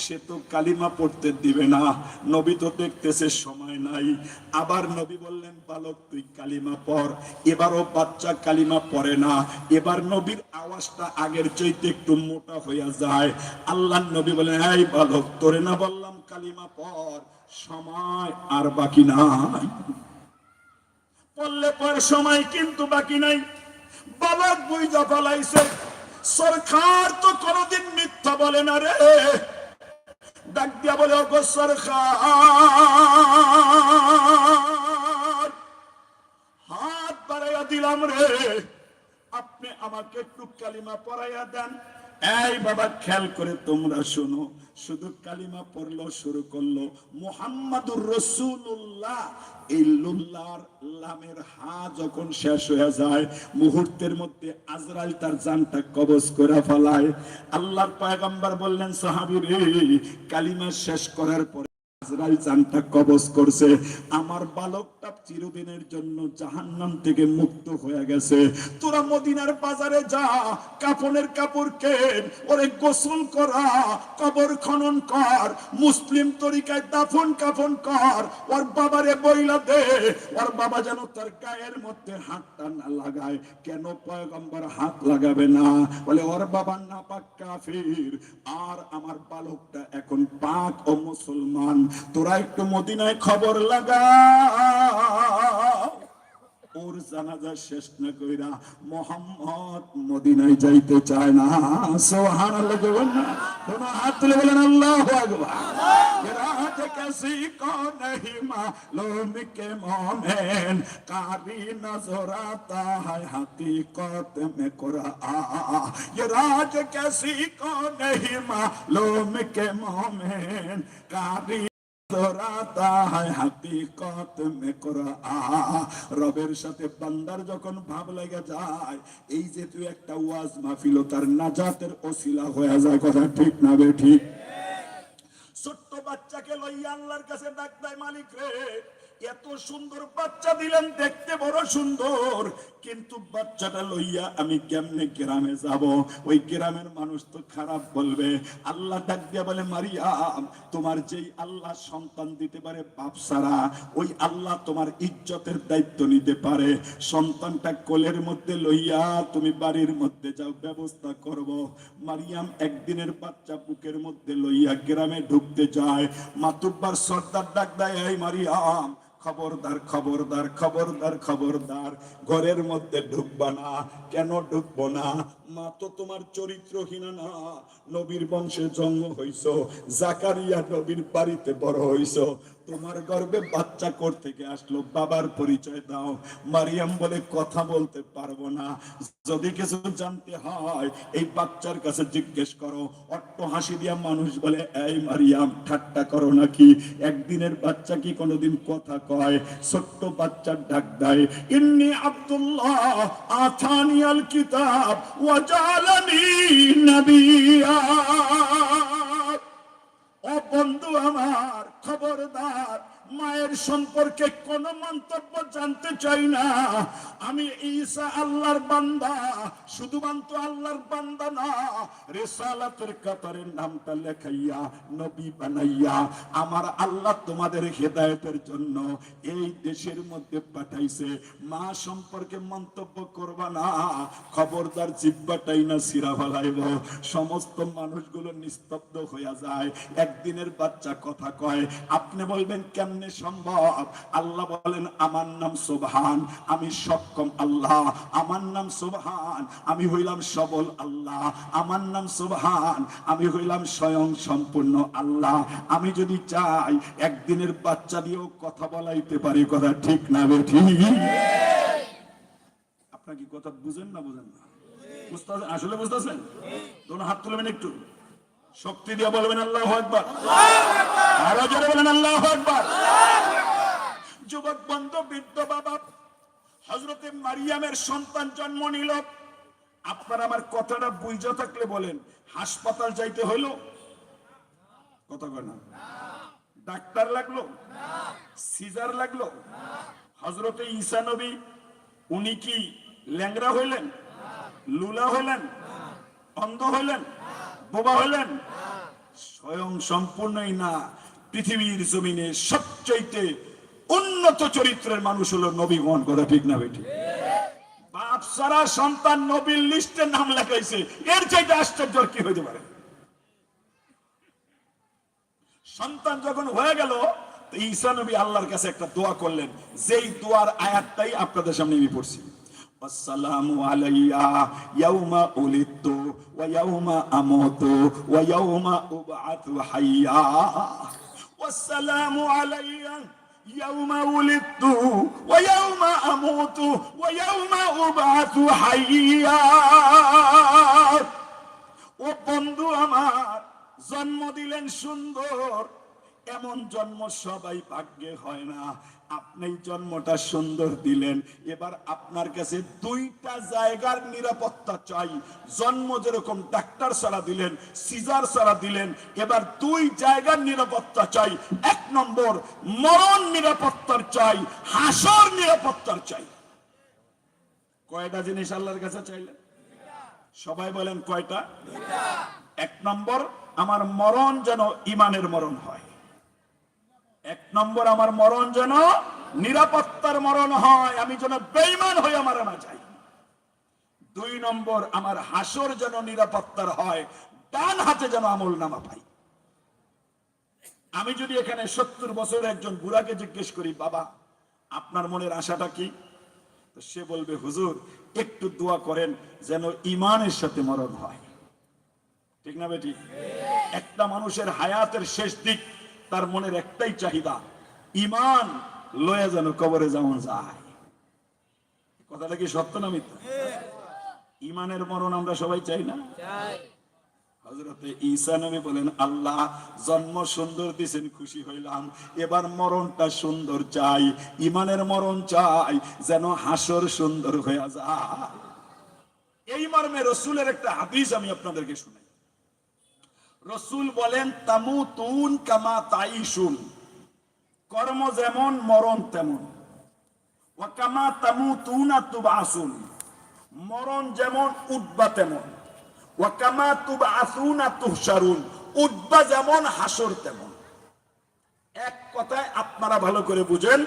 সে তো কালিমা পড়তে দিবে না। নবী তো দেখতেছে সময় নাই। আবার নবী বললেন, বালক তুই কালিমা পড়। এবারও বাচ্চা কালিমা পড়ে না। এবার নবীর আওয়াজটা আগের চাইতে একটু মোটা হইয়া যায়। আল্লাহর নবী বলেন, এই বালক, তোরে না বললাম কালিমা পড়, সময় আর বাকি নাই। পড়লে পর সময় কিন্তু বাকি নাই। বালক বুঝা ফলাইছে, সরকার তো কোনদিন মিথ্যা বলে না রে। ডাক দিয়া বলে, ওগো সরকার, হাত বাড়াইয়া দিলাম রে, আপনি আমাকে একটু কালিমা পড়াইয়া দেন। এই বাবা, খেয়াল করে তোমরা শোনো। শুধু কালিমা পড়লো, শুরু করলো মুহাম্মাদুর রাসূলুল্লাহ। এই লুল্লাহর লামের হা যখন শেষ হয়ে যায়, মুহূর্তের মধ্যে আজরাইল তার জানটা কবজ করে ফেলায়। আল্লাহর পয়গম্বর বললেন, সাহাবীরে, কালিমা শেষ করার পর আজরাইল জানটা কবজ করছে। আমার বালকটা চিরদিনের জন্য জাহান্নাম থেকে মুক্ত হয়ে গেছে। তোরা মদিনার বাজারে যা, কাফনের কাপড় কেন, ওরে গোসল করা, কবর খনন কর, মুসলিম তরিকায় দাফন কাফন কর, ওর বাবারে বইলা দে, ওর বাবা যেন তার গায়ের মধ্যে হাতটা না লাগায়। কেন পয়গম্বর হাত লাগাবে না? বলে, ওর বাবা নাপাক কাফির, আর আমার বালকটা এখন পাক ও মুসলমান। তোরা একটু মদিনায় খবর লাগা, ওর জানাজা শেষ না কইরা মুহাম্মদ মদিনায় যাইতে চায় না। সুবহানাল্লাহ। তোমরা হাত তুলে বলেন আল্লাহু আকবার। রাত কিসি কো नहीं मालूम के मोमेन कारी नजर आता है हकीकत में कुरान। ये राज किसी को नहीं मालूम के मोमेन कारी রবের সাথে বান্দার যখন ভাব লেগে যায়, এই যে তুই একটা ওয়াজ মাহফিল, তার নাজাতের ওসিলা হয়ে যায়। কথা ঠিক না বে ঠিক? ছোট্ট বাচ্চাকে লইয়া আল্লাহর কাছে ডাক দেয়, মালিক রে, এত সুন্দর বাচ্চা দিলেন, দেখতে বড় সুন্দর, কিন্তু বাচ্চাটা লইয়া আমি কেমনে গ্রামে যাব? ওই গ্রামের মানুষ তো খারাপ বলবে। আল্লাহ ডাক দিয়া বলে, মারিয়াম, তোমার যেই আল্লাহ সন্তান দিতে পারে বাপ ছাড়া, ওই আল্লাহ তোমার ইজ্জতের দায়িত্ব নিতে পারে। সন্তানটা কোলের মধ্যে লইয়া তুমি বাড়ির মধ্যে যাও, ব্যবস্থা করব। মারিয়াম একদিনের বাচ্চা বুকের মধ্যে লইয়া গ্রামে ঢুকতে যায়। মাতুব্বার সর্দার ডাক দেয়, এই মারিয়াম, খবরদার খবরদার খবরদার খবরদার, ঘরের মধ্যে ঢুকবা না। কেন ঢুকবো না? মা তো তোমার চরিত্রহীন না, নবীর বংশে জন্ম হইছো, জাকারিয়া নবীর বাড়িতে বড় হইছো, তোমার গর্ভে বাচ্চা কোথা থেকে আসলো, বাবার পরিচয় দাও। মারিয়াম বলে, কথা বলতে পারবো না, যদি কিছু জানতে হয় এই বাচ্চার কাছে জিজ্ঞেস করো। অট্ট হাসি দিয়া মানুষ বলে, এই মারিয়াম, ঠাট্টা করো নাকি? একদিনের বাচ্চা কি কোনোদিন কথা কয়? ছোট্ট বাচ্চার ডাক দেয়, ইন্নী আব্দুল্লাহ আতানিয়াল কিতাব ওয়া জাআলানি নাবিয়্যা। ও বন্ধু আমার, খবরদার, মায়ের সম্পর্কে কোন মন্তব্য জানতে চাই না। আমি ঈসা আল্লাহর বান্দা, শুধুমাত্র আল্লাহর বান্দা না, রিসালাতের কাতারে নামটা লেখাইয়া নবী বানাইয়া আমার আল্লাহ তোমাদের হেদায়েতের জন্য এই দেশের মধ্যে পাঠাইছে। মা সম্পর্কে মন্তব্য করবা না, খবরদার জিহ্বাটাই না সিরা ফেলাইব। সমস্ত মানুষগুলো নিস্তব্ধ হইয়া যায়। একদিনের বাচ্চা কথা কয়, আপনি বলবেন কেমনে সম্ভব? আল্লাহ বলেন আমার নাম সুবহান, আমি সক্ষম আল্লাহ। আমার নাম সুবহান, আমি হইলাম সবল আল্লাহ। আমার নাম সুবহান, আমি হইলাম স্বয়ং সম্পূর্ণ আল্লাহ। আমি যদি চাই একদিনের বাচ্চা দিয়েও কথা বলাইতে পারি। কথা ঠিক না বেঠিক? আপনার কি কথা বুঝেন না বুঝেন না? আসলে বুঝতেছেন? দোনো হাত তুলবেন, একটু শক্তি দিয়ে বলবেন আল্লাহু আকবার। আরো জোরে বলেন আল্লাহু আকবার। যুবক বন্ধু, বৃদ্ধ বাবা, হযরতে মারিয়ামের সন্তান জন্ম নিল। আপনার আমার কথাটা বুঝা থাকলে বলেন, হাসপাতাল যাইতে হইল? কথা কয় না। ডাক্তার লাগলো? সিজার লাগলো? হযরতে ঈসা নবী উনি কি ল্যাংড়া হইলেন, লুলা হইলেন, অন্ধ হইলেন, বোবা হইলেন? স্বয়ং সম্পূর্ণই না। পৃথিবীর জমিনে সবচাইতে উন্নত চরিত্রের মানুষ হলো নবীগণ। কথা ঠিক না বেঠিক? বাপ সারা সন্তান নবীর লিস্টে নাম লেখাইছে, এর চাইতে আশ্চর্য কি হইতে পারে? সন্তান যখন হয়ে গেল, ঈসা নবী আল্লাহর কাছে একটা দোয়া করলেন, যেই দোয়ার আয়াতটাই আপনাদের সামনে আমি পড়ছি। আসসালামু আলাইয়া ইয়াউমা উলিদতু ওয়া ইয়াউমা আমুতু ওয়া ইয়াউমা উবআতু হাইয়া। ওয়াসসালামু আলাইয়া ইয়াউমা উলিদতু ওয়া ইয়াউমা আমুতু ওয়া ইয়াউমা উবআতু হাইয়া। ও বন্ধু আমার, জন্ম দিলেন সুন্দর, এমন জন্ম সবাই ভাগ্যে হয় না। আপনি জন্মটা সুন্দর দিলেন। এবার আপনার কাছে দুইটা জায়গার নিরাপত্তা চাই। জন্ম যেরকম ডাক্তার ছাড়া দিলেন, সিজার ছাড়া দিলেন, এবার দুই জায়গার নিরাপত্তা চাই। এক নম্বর মরণ নিরাপত্তার চাই, হাসর নিরাপত্তার চাই। কয়টা জিনিস আল্লাহর কাছে চাইলেন? সবাই বলেন কয়টা? এক নম্বর, আমার মরণ যেন ইমানের মরণ হয়। এক নম্বর, আমার মরণ যেন নিরাপত্তার মরণ হয়, আমি যেন বেঈমান হয়ে মারা না যাই। দুই নম্বর, আমার হাসর যেন নিরাপত্তার হয়, ডান হাতে যেন আমল নামা পাই। আমি যদি এখানে 70 বছর একজন বুড়াকে জিজ্ঞেস করি, বাবা আপনার মনের আশাটা কি? তো সে বলবে, হুজুর একটু দোয়া করেন যেন ইমানের সাথে মরণ হয়। ঠিক না বেটি? একটা মানুষের হায়াতের শেষ দিক, তার মনের একটাই চাহিদা, ইমান লয়ে যেন কবরে যেমন যায়। কথাটা কি সত্য না মিথ্যা? ইমানের মরণ আমরা সবাই চাই না? হযরতে ঈসা নবী বলেন, আল্লাহ জন্ম সুন্দর দিয়েছেন, খুশি হইলাম, এবার মরণটা সুন্দর চাই, ইমানের মরণ চাই, যেন হাসর সুন্দর হয়ে যায়। এই মর্মে রাসূলের একটা হাদিস আমি আপনাদেরকে শুনাই। রাসূল বলেন, তামুতুন কামা তাইশুন, কর্ম যেমন মরণ তেমন। ওয়া কামা তামুতুনা তুবাসুন, মরণ যেমন উঠবা তেমন। ওয়া কামা তুবাসুনা তুহশারুন, উঠবা যেমন হাসর তেমন। এক কথায় আপনারা ভালো করে বুঝেন,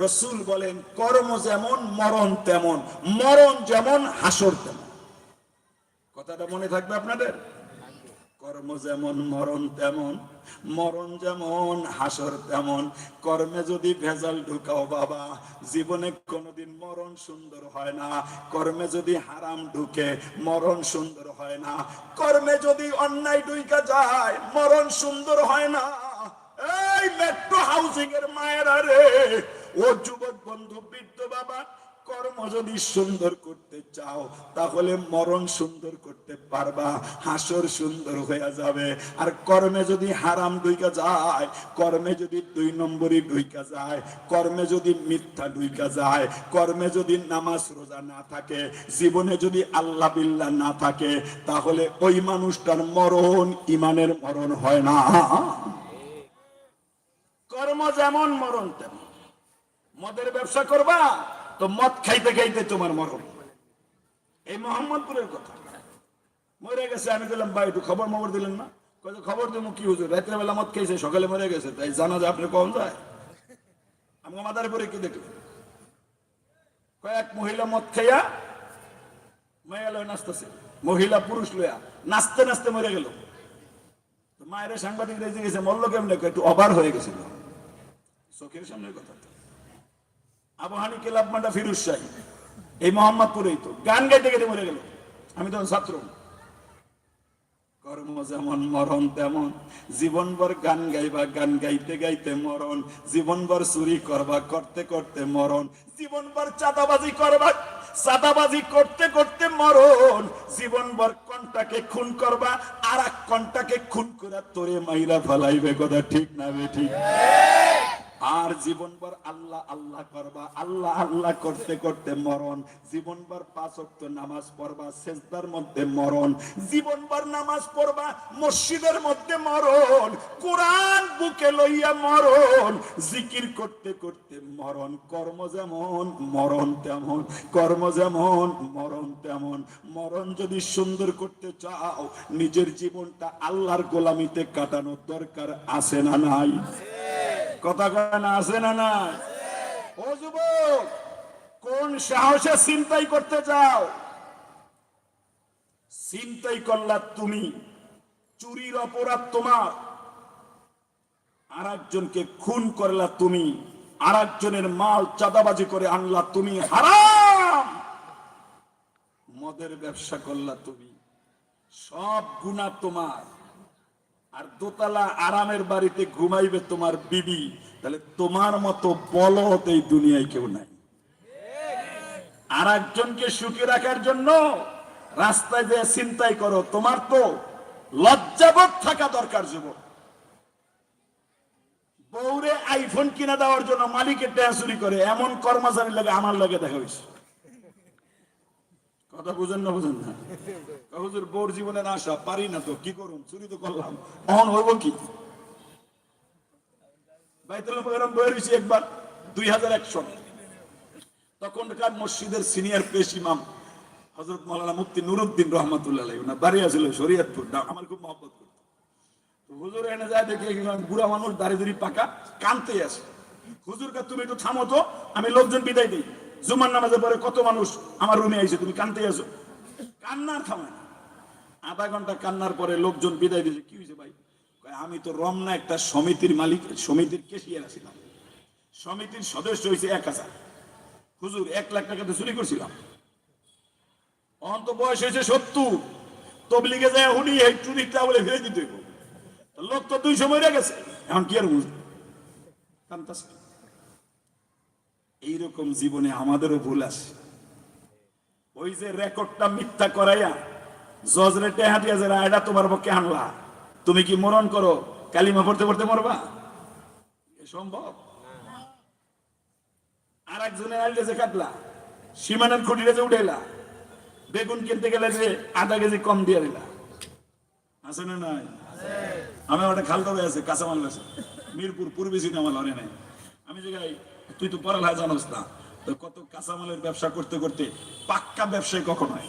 রাসূল বলেন কর্ম যেমন মরণ তেমন, মরণ যেমন হাসর তেমন। কথাটা মনে থাকবে আপনাদের? কর্ম যেমন মরণ তেমন, মরণ যেমন হাসর তেমন। কর্মে যদি ভেজাল ঢুকাও বাবা, জীবনে কোনোদিন মরণ সুন্দর হয় না। কর্মে যদি হারাম ঢুকে, মরণ সুন্দর হয় না। কর্মে যদি অন্যায় ঢুকা যায়, মরণ সুন্দর হয় না। এই মেট্রো হাউসিং এর মায়েরা রে, ও যুবক বন্ধু, বৃদ্ধ বাবা, কর্ম যদি সুন্দর করতে চাও তাহলে মরণ সুন্দর করতে পারবা, হাসর সুন্দর হয়ে যাবে। আর কর্মে যদি হারাম ঢুইকা যায়, কর্মে যদি 2 নম্বরই ঢুইকা যায়, কর্মে যদি মিথ্যা ঢুইকা যায়, কর্মে যদি নামাজ রোজা না থাকে, জীবনে যদি আল্লাহ বিল্লাহ না থাকে, তাহলে ওই মানুষটার মরণ ইমানের মরণ হয় না। কর্ম যেমন মরণ তেমন। মদের ব্যবসা করবা তো মদ খাইতে খাইতে তোমার মরণ। এই মোহাম্মদপুরের কথা। মরে গেছে, আমি দিলাম ভাই একটু খবর মবর দিলেন না? খবর দেবো কি হুজুর, রাতের বেলা মদ খাইছে সকালে মরে গেছে, তাই জানা যায় আপনি কখন যায়? আমি মাদার পরে কি দেখলেন? কয়েক মহিলা মদ খাইয়া মায়া লয় নাচতেছে, মহিলা পুরুষ লইয়া নাচতে নাচতে মরে গেল। মায়ের সাংবাদিক রেজে গেছে, মরলো কেমনে? একটু অবার হয়ে গেছিল, চোখের সামনের কথা। আবহানি ক্লাব মান্ডা ফিরুজ শাহ এই মোহাম্মদপুরেই তো গান গাইতে গাইতে মরে গেল। আমি তখন ছাত্র। কর্ম যেমন মরণ তেমন, জীবনভর গান গাইবা, গান গাইতে গাইতে মরণ। জীবনভর চুরি করবা, করতে করতে মরণ। জীবনভর চাঁদাবাজি করবা, চাঁদাবাজি করতে করতে মরণ। জীবনভর কন্টাকে খুন করবা, আর এক কন্টাকে খুন করে তোরে মাইরা ফেলাইবে। কথা ঠিক না বে ঠিক? আর জীবনভর আল্লাহ আল্লাহ করবা, আল্লাহ আল্লাহ করতে করতে মরণ। জীবনভর 5 ওয়াক্ত নামাজ পড়বা, সেজদার মধ্যে মরণ। জীবনভর নামাজ পড়বা, মসজিদের মধ্যে মরণ। কোরআন বুকে লইয়া মরণ। জিকির করতে করতে মরণ। কর্ম যেমন মরণ তেমন, কর্ম যেমন মরণ তেমন। মরণ যদি সুন্দর করতে চাও, নিজের জীবনটা আল্লাহর গোলামিতে কাটানোর দরকার আছে না নাই? কথা কয় না, আছে না নাই? ও যুবক, কোন সাহসে চিন্তাই করতে যাও? চিন্তাই করলা তুমি, চুরির অপরাধ তোমার, আর একজনকে খুন করলা তুমি, আর একজনের মাল চাঁদাবাজি করে আনলা তুমি, হারাম। মদের ব্যবসা করলা তুমি, সব গুনাহ তোমার। আর দোতলা আরামের বাড়িতে ঘুমাইবে তোমার বিবি। তাহলে তোমার মতো বলদ এই দুনিয়ায় কেউ নাই। আর একজনকে সুখে রাখার জন্য রাস্তায় যে চিন্তাই করো, তোমার তো লজ্জাবোধ থাকা দরকার। যুবক, বউরে আইফোন কিনে দেওয়ার জন্য মালিকের টাকা চুরি করে, এমন কর্মচারী লাগে আমার লাগে দেখা হয়েছে। কথা বুঝেন না? বুঝেন না? হুজুর বউর জীবনের আশা, পারি না তো কি করুন, চুরি তো করলাম, অহন হইব কি? বাইতুল মুকাররম বইয়ের হয়েছে একবার 2001 সন। তখনকার মসজিদের সিনিয়র পেশ ইমাম হযরত মাওলানা মুফতি নুরউদ্দিন রহমাতুল্লাহ আলাইহি, ওনার বাড়ি আছিল শরীয়তপুর। আমার খুব মহব্বত করত। তো হুজুর এনে যায় দেখে বুড়া মানুষ, দাড়ি দাড়ি পাকা, কানতে আসে। হুজুর কা তুমি একটু থামো তো, আমি লোকজন বিদায় দিই। জুমার নামাজের পরে কত মানুষ আমার রুমে আইছে, তুমি কানতে আসো। কান্নার থামে না। আধা ঘন্টা কান্নার পরে লোকজন বিদায় দিয়েছে। কি হয়েছে ভাই? আমি তো রমনা একটা সমিতির মালিক, সমিতির কেশিয়ার ছিলাম। সমিতির সদস্য হয়েছে 1000। হুজুর 1 লাখ টাকা তো চুরি করছিলাম। অন্ত বয়স হয়েছে 70। তবলিগে যায় হুনি এই চুরিটা বলে ফেলে দিতে হইব। লোক তো 200 মরে গেছে, এখন কি আর বুঝবে? কান্তাছে। এইরকম জীবনে আমাদেরও ভুল আছে। ওই যে রেকর্ডটা মিথ্যা করাইয়া জজ রে টেহা দিয়া যে এটা তোমার পক্ষে আনলা, তুমি কি মরণ করো কালিমা পড়তে পড়তে মরবা? সম্ভব? আর একজনের আইলে যে কাটলা, সীমানার খুঁটিটা যে উঠাইলা, বেগুন কিনতে গেলে যে আধা কেজি কম দিয়ে দিলা, আছে না নাই? আমি ওটা খালতা হয়ে আছে, কাঁচামাল আছে মিরপুর পূর্বী সিনেমাল অনে নাই। আমি যে তুই তো পড়ালেখা জানোস না, তো কত কাঁচামালের ব্যবসা করতে করতে পাক্কা ব্যবসায়ী কখন হয়?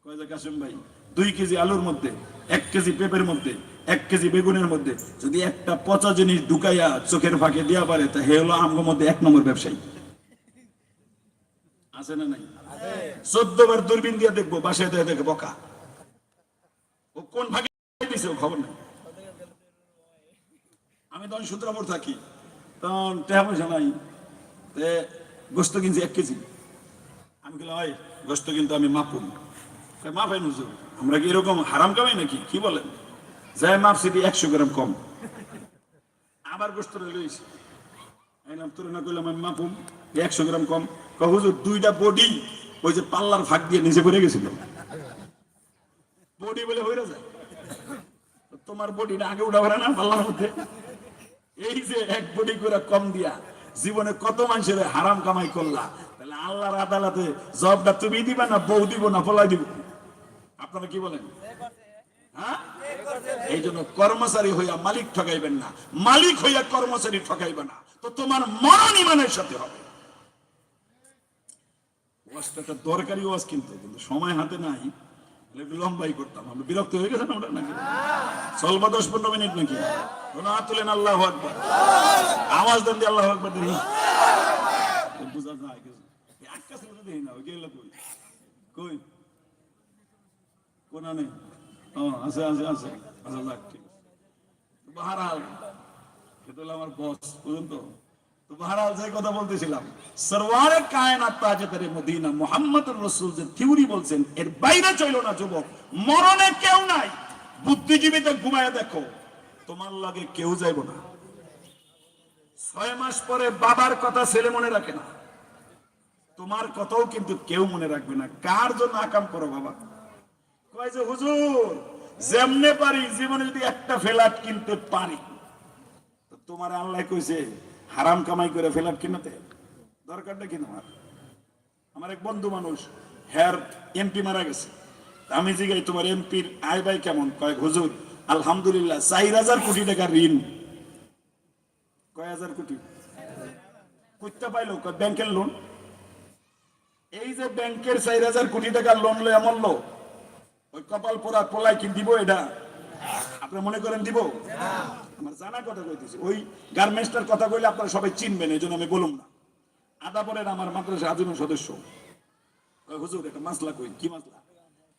কয় যে কাসিম ভাই, 2 কেজি আলুর মধ্যে, 1 কেজি পেঁপের মধ্যে, 1 কেজি বেগুনের মধ্যে যদি একটা পচা জিনিস ঢুকাইয়া চোখের ফাঁকে দেওয়া পারে, তা হে হলো আমগোর মধ্যে 1 নম্বর ব্যবসায়ী। আছে না নাই? 14 বার দূরবীন দিয়ে দেখবো, বাসায় দেখে বকা। ও কোন ভাগে দিছে ও খবর নেই। আমি তখন সূত্রাপুর থাকি, তখন টাকা পয়সা নাই, গোস্ত কিনছি 1 কেজি। আমি বললাম ভাই গোস্ত কিন্তু আমি মাপুন। মাপেন হুজুর, আমরা কি এরকম হারাম কামাই নাকি? কি বলেন? যাই মাপছি 100 গ্রাম কম। আবার গোস্ত লইছি, তোর না করলাম আমি মাপুম 100 গ্রাম কম। হুজুর 2টা বডি ওই যে পাল্লার ফাঁক দিয়ে নিচে পড়ে গেছিল। বডি বলে হয়ে যায়, তোমার বডিটা আগে উঠা পারে না পাল্লার মধ্যে। এই যে 1 বডি করে কম দিয়া জীবনে কত মানুষের হারাম কামাই করলা, তাহলে আল্লাহর আদালতে জবাবটা তুমি দিবা না বউ দিব না পলাই দিব? আপনারা কি বলেন? হ্যাঁ, এই জন্য কর্মচারী হইয়া মালিক ঠকাইবেন না, মালিক হইয়া কর্মচারী ঠকাইবে না। তো তোমার মরণ ইমানের সাথে হবে। ওয়াজটা একটা দরকারি ওয়াজ, কিন্তু সময় হাতে নাই, একটু লম্বাই করতাম। আমরা বিরক্ত হয়ে গেছেন ওটা নাকি? চলবা 10-15 মিনিট নাকি? কোনো হাত তুলেন, আল্লাহু আকবার, আওয়াজ দেন দিয়ে আল্লাহু আকবার দেখি, বুঝা যায় কিছু। একটা ছেলে দেখি না, ওই গেলা কই কই কোনা নেই? ও আছে আছে আছে, আচ্ছা যাক, ঠিক আছে। বাহারাল এটা হলো আমার বস, বুঝুন তো। তো বাহারাল যে কথা বলতেছিলাম, সরওয়ারে কায়নাত তাজদারে মদিনা মুহাম্মদুর রাসূল যে থিওরি বলছেন, এর বাইরে চলো না যুবক। মরণে কেউ নাই, বুদ্ধিজীবীতে ঘুমায় দেখো, তোমার লাগে কেউ যাইব না। 6 মাস পরে বাবার কথা ছেলে মনে রাখে না, তোমার কথাও কিন্তু কেউ মনে রাখবে না। কার জন্য আকাম করো বাবা? কয় যে হুজুর যেমনে পারি জীবনে যদি একটা ফ্ল্যাট কিনতে পারি। তো তোমার আল্লাহ কইছে হারাম কামাই করে ফ্ল্যাট কিনতে, দরকারটা কি তোমার? আমার এক বন্ধু মানুষ, হ্যার এমপি মারা গেছে। আমি জিগাই তোমার এমপির আয় ব্যয় কেমন? কয় হুজুর আলহামদুলিল্লাহ 4000 কোটি টাকার ঋণ। কয় হাজার কোটি? কইতে পাইলো? কয় ব্যাংকের লোন। এই যে ব্যাংকের 4000 কোটি টাকার লোন লয়ে আমল, ওই কপাল পোড়া পোলাই কি দিব? এটা আপনি মনে করেন দিব? আমার জানা কথা কইতেছি। ওই গার্মেন্টসটার কথা কইলে আপনারা সবাই চিনবেন, এই জন্য আমি বলুম না। আদাবরের আমার মাদ্রাসা আজীবন সদস্য। হুজুর একটা মাসলা কই। কি মাসলা?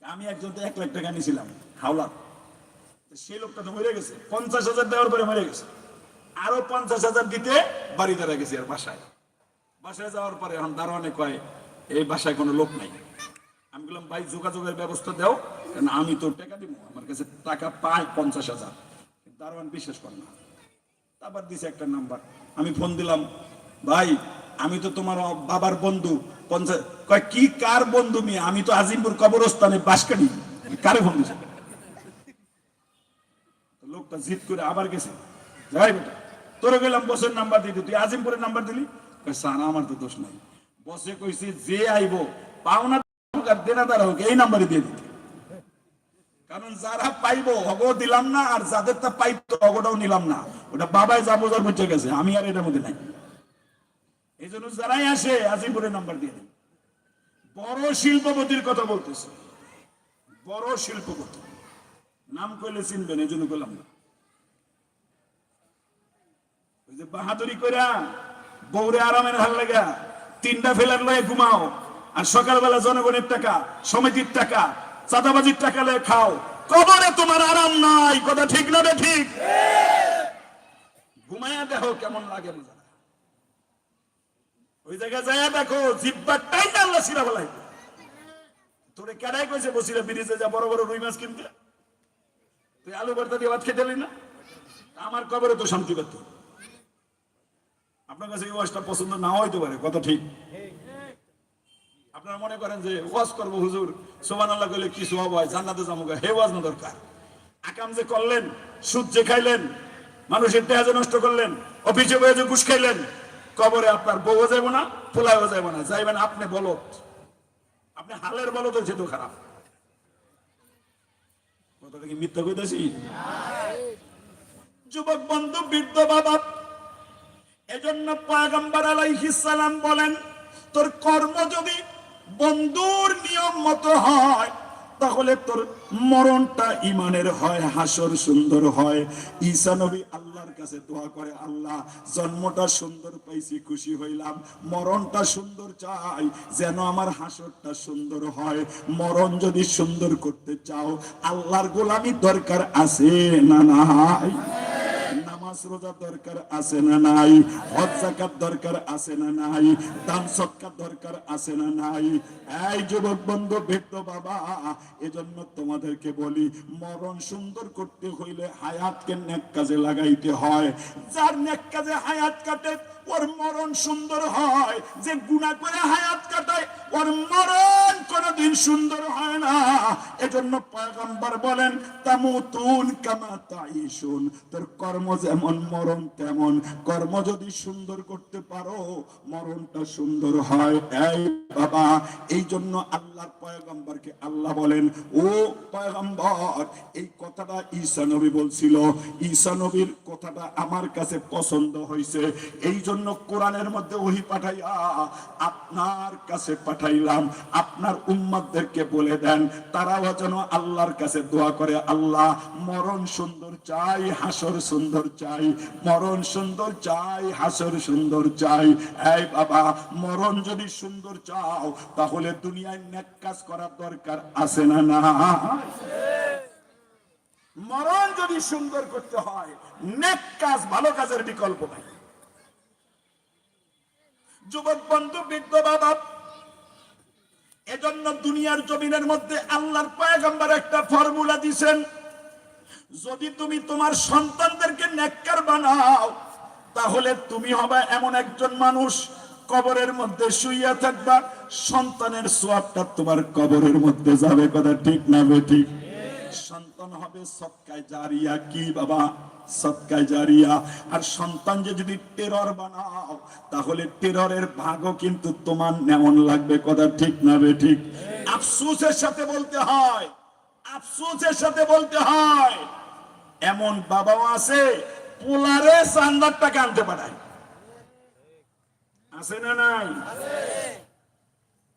আমি একজন তো 1 লাখ টাকা নিয়েছিলাম হাওলা, সেই লোকটা তো মরে গেছে, 50,000 দেওয়ার পরে মরে গেছে। আরো 50,000 দিতে বাড়ি দাঁড়া গেছি। আর বাসায় যাওয়ার পরে এখন দারোয়ানে কয় এই বাসায় কোনো লোক নাই। আমি বললাম ভাই যোগাযোগের ব্যবস্থা দাও, কারণ আমি তো টাকা দিব, আমার কাছে টাকা পায় 50,000। দারোয়ান বিশ্বাস করে না। তারপর দিছে একটা নাম্বার, আমি ফোন দিলাম, ভাই আমি তো তোমার বাবার বন্ধু। 50 কয় কি কার বন্ধু? মেয়ে আমি তো আজিমপুর কবরস্থানে বাস করি। কারে ফোন দিছে? লোকটা জিদ করে আবার গেছে, যাই বেটা তোরে গেলাম বসের নাম্বার দিতে, তুই আজিমপুরের নাম্বার দিলি? স্যার আমার তো দোষ নাই, বসে কইছি যে আইবো পাওনা দেনাদার হোক এই নাম্বারে দিয়ে দিতে। কারণ যারা পাইবো অগো দিলাম না, আর যাদের তা পাইতো অগোটাও নিলাম না। ওটা বাবাই যা বোঝার বুঝে গেছে, আমি আর এটার মধ্যে নাই। এই জন্য যারাই আসে আজিমপুরের নাম্বার দিয়ে দিই। বড় শিল্পপতির কথা বলতেছে, বড় শিল্পপতি, নাম কইলে চিনবেন, এই জন্য বললাম না। ওই যে বাহাদুরি কইরা বউরে আরামের হাল লাগা 3টা ফ্ল্যাট লয়ে ঘুমাও, আর সকালবেলা জনগণের টাকা, সমিতির টাকা, চাঁদাবাজির টাকা লয়ে খাও, কবরে তোমার আরাম নাই। কথা ঠিক না? ঠিক। ঘুমায়া দেখো কেমন লাগে। ওই জায়গায় যায় দেখো জিব্বাটাই না আল্লাহ সিরা বলাই। তোরে কেডাই কইছে বসিরা ব্রিজে যা বড় বড় রুই মাছ কিনতে? তুই আলু ভর্তা দিয়ে ভাত খেতে পারলি না? আমার কবরে তো শান্তি পেত। আপনার কাছে এই ওয়াজটা পছন্দ নাও হইতে পারে, কথা ঠিক। আপনারা মনে করেন যে ওয়াজ করবো হুজুর সুবহানাল্লাহ কইলে কি সওয়াব হয়, জান্নাতে যাবো, হে ওয়াজ না দরকার। আকাম যে করলেন, সুদ যে খাইলেন, মানুষের টাকা যে নষ্ট করলেন, অফিসে বসে যে ঘুষ খাইলেন, কবরে আপনার বউও যাইব না, পোলাও যাইব না, যাইবেন আপনি বলদ। আপনি হালের বলদ হয়েছে তো খারাপ। কথাটা কি মিথ্যা কইতাছি? যুবক বন্ধু, বৃদ্ধ বাবা, এজন্য পয়গম্বর আলাইহিস সালাম বলেন, তোর কর্ম যদি বন্ধুর নিয়ম মতো হয় তাহলে তোর মরণটা ইমানের হয়, হাসর সুন্দর হয়। ঈসা নবী আল্লাহর কাছে দোয়া করে, আল্লাহ জন্মটা সুন্দর পাইছি, খুশি হইলাম, মরণটা সুন্দর চাই, যেন আমার হাসরটা সুন্দর হয়। মরণ যদি সুন্দর করতে চাও, আল্লাহর গোলামি দরকার আছে না নাই? নামাজ রোজা দরকার আছে না নাই? হজ যাকাত দরকার আছে না নাই? দান সদকা দরকার আছে না নাই? এই যুবক বন্ধু, বৃদ্ধ বাবা, এজন্য তোমাদেরকে বলি, মরণ সুন্দর করতে হইলে হায়াতকে নেক কাজে লাগাইতে হয়। যার নেক কাজে হায়াত কাটে ওর মরণ সুন্দর হয়। যে গুনাহ করে হায়াত কাটায় ওর মরণ কোনদিন সুন্দর হয় না। এজন্য পয়গম্বর বলেন, তামুতুন কামা তাইশুন, তোর কর্ম যেমন মরণ তেমন। কর্ম যদি সুন্দর করতে পারো, মরণটা সুন্দর হয়। এই বাবা, এই জন্য আল্লাহর পয়গম্বরকে আল্লাহ বলেন, ও পয়গম্বর, এই কথাটা ঈসা নবী বলছিল। ঈসা নবীর কথা কথাটা আমার কাছে পছন্দ হয়েছে, এই জন্য কোরআনের মধ্যে ওহী পাঠাইয়া আপনার কাছে পাঠাইলাম। আপনার উম্মতদেরকে বলে দেন তারাও যেন আল্লাহর কাছে দোয়া করে, আল্লাহ মরণ সুন্দর চাই, হাসর সুন্দর চাই, মরণ সুন্দর চাই, হাসর সুন্দর চাই। এই বাবা, মরণ যদি সুন্দর চাও তাহলে দুনিয়ায় নেক কাজ করার দরকার আছে না? না, মরণ যদি সুন্দর করতে হয় নেক কাজ, ভালো কাজের বিকল্প নাই। যুবক বন্ধু, বৃদ্ধ বাবা, এজন্য দুনিয়ার জমিনের মধ্যে আল্লাহর পয়গম্বর একটা ফর্মুলা দিবেন, যদি তুমি তোমার সন্তানদেরকে নেককার বানাও তাহলে তুমি হবে এমন একজন মানুষ, কবরের মধ্যে শুইয়া থাকবা, সন্তানের সওয়াবটা তোমার কবরের মধ্যে যাবে। কথা ঠিক না বেঠিক? সন্তান হবে সদকায়ে জারিয়া। কি বাবা? সদকায়ে জারিয়া। আর সন্তান যদি টেরর বানাও তাহলে টেররের ভাগও কিন্তু তোমার নেমন লাগবে। কথা ঠিক না বেঠিক? আফসোসের সাথে বলতে হয়, আফসোসের সাথে বলতে হয়, এমন বাবাও আছে পোলারে চান্দার টাকা আনতে পাঠায়। আছে না নাই?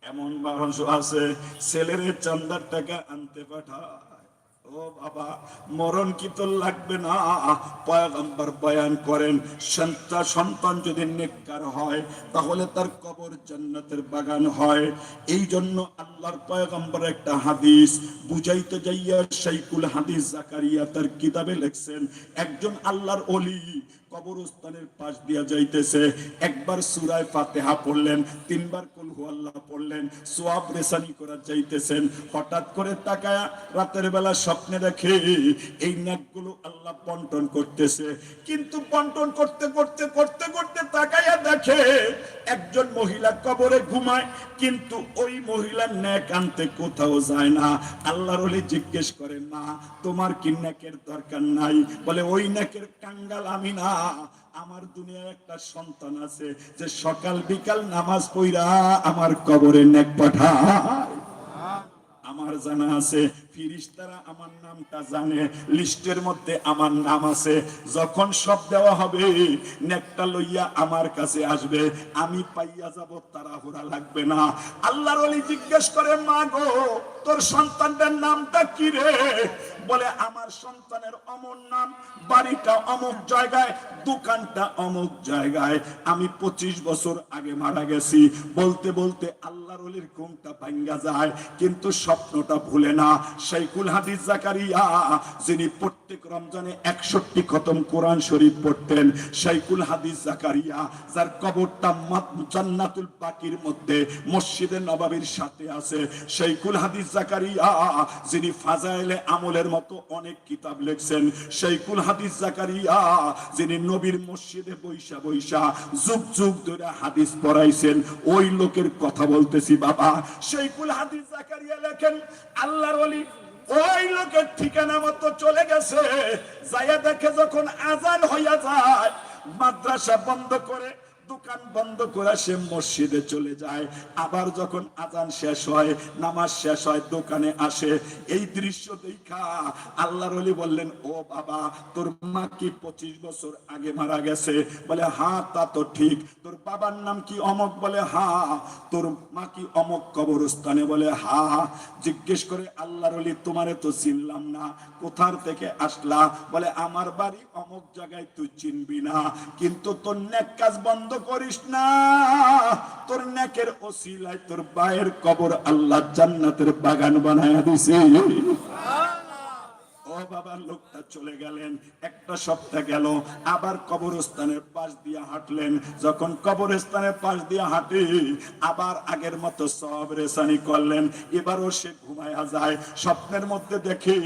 এমন মানুষ আছে ছেলের চান্দার টাকা আনতে পাঠায়। ও বাবা, মরণ কি তোর লাগবে না? পয়গম্বর বয়ান করেন, সন্তান যদি নেককার হয় তাহলে তার কবর জান্নাতের বাগান হয়। এই জন্য আল্লাহর পয়গম্বর একটা হাদিস বুঝাইতে যাইয়া শাইখুল হাদিস জাকারিয়া তার কিতাবে লিখছেন, একজন আল্লাহর ওলি কবরস্থানের পাশ দিয়া যাইতেছে, একবার সূরা ফাতিহা পড়লেন, তিনবার কুল হুয়াল্লাহ পড়লেন, সওয়াব রেসানি করা যাইতেছেন। হঠাৎ করে তাকায়া রাতের বেলা স্বপ্নে দেখে এই নেকগুলো আল্লাহ বন্টন করতেছে, কিন্তু বন্টন করতে করতে করতে করতে তাকায়া দেখে একজন মহিলা কবরে ঘুমায়, কিন্তু ওই মহিলার নেক আনতে কোথাও যায় না। আল্লাহর ওলি জিজ্ঞেস করেন, না তোমার কি নেকের দরকার নাই? বলে ওই নেকের কাঙ্গাল আমি না, আমার দুনিয়ায় একটা সন্তান আছে যে সকাল বিকাল নামাজ পড়া আমার কবরে নেক পাঠায়। আমার জানা আছে ফেরেশতারা আমার নামটা জানে, লিস্টের মধ্যে আমার নাম আছে। যখন সব দেওয়া হবে নেকটা লইয়া আমার কাছে আসবে, আমি পাইয়া যাব, তাড়াহুড়া লাগবে না। আল্লাহর ওলি জিজ্ঞেস করে, মা গো তোর সন্তানটার নামটা কি রে? বলে আমার সন্তানের অমর নাম, বাড়িটা অমুক জায়গায়, দোকানটা অমুক জায়গায়, আমি 25 বছর আগে মারা গেছি। বলতে বলতে আল্লাহর ওলির ঘুমটা ভাঙ্গা যায়, কিন্তু স্বপ্নটা ভুলে না। শাইখুল হাদিস জাকারিয়া যিনি প্রত্যেক রমজানে 61 খতম কোরআন শরীফ পড়তেন, শাইখুল হাদিস জাকারিয়া যার কবরটা জান্নাতুল বাকির মধ্যে মসজিদে নববীর সাথে আছে, শাইখুল হাদিস জাকারিয়া যিনি ফাজাইলে আমলের মতো অনেক কিতাব লিখছেন, শাইখুল হাদিস জাকারিয়া যিনি নবীর মসজিদে বৈশা বৈশা যুগ যুগ ধরে হাদিস পড়াইছেন, ওই লোকের কথা বলতেছি বাবা। শাইখুল হাদিস জাকারিয়া লেখেন, আল্লাহর ওলি ওই লোকের ঠিকানা মতো চলে গেছে, যাইয়া দেখে যখন আজান হইয়া যায় মাদ্রাসা বন্ধ করে, দোকান বন্ধ করে সে মসজিদে চলে যায়। আবার যখন আজান শেষ হয়, নামাজ শেষ হয়, দোকানে আসে। এই দৃশ্য দেখা আল্লাহর ওলি বললেন, ও বাবা তোর মা কি 25 বছর আগে মারা গেছে? বলে হ্যাঁ তা তো ঠিক। তোর বাবার নাম কি অমক? বলে হ্যাঁ। তোর মা কি অমক কবরস্থানে? বলে হ্যাঁ। জিজ্ঞেস করে আল্লাহর ওলি, তোমারে তো চিনলাম না, কোথার থেকে আসলা? বলে আমার বাড়ি অমক জায়গায়, তুই চিনবি না, কিন্তু তোর নেক কাজ বন্ধ করিস না, তোর নেকের ওসিলায় তোর বায়ের কবর আল্লাহ জান্নাতের বাগান বানায়া দিছে। ও বাবা, লোকটা চলে গেলেন, একটা সপ্তাহ গেল, আবার কবরস্থানের পাশ দিয়ে হাঁটলেন। যখন কবরস্থানের পাশ দিয়ে হাঁটে আবার আগের মতো সব রেসানি করলেন। এবারও সে ঘুমায়া যায়, স্বপ্নের মধ্যে দেখে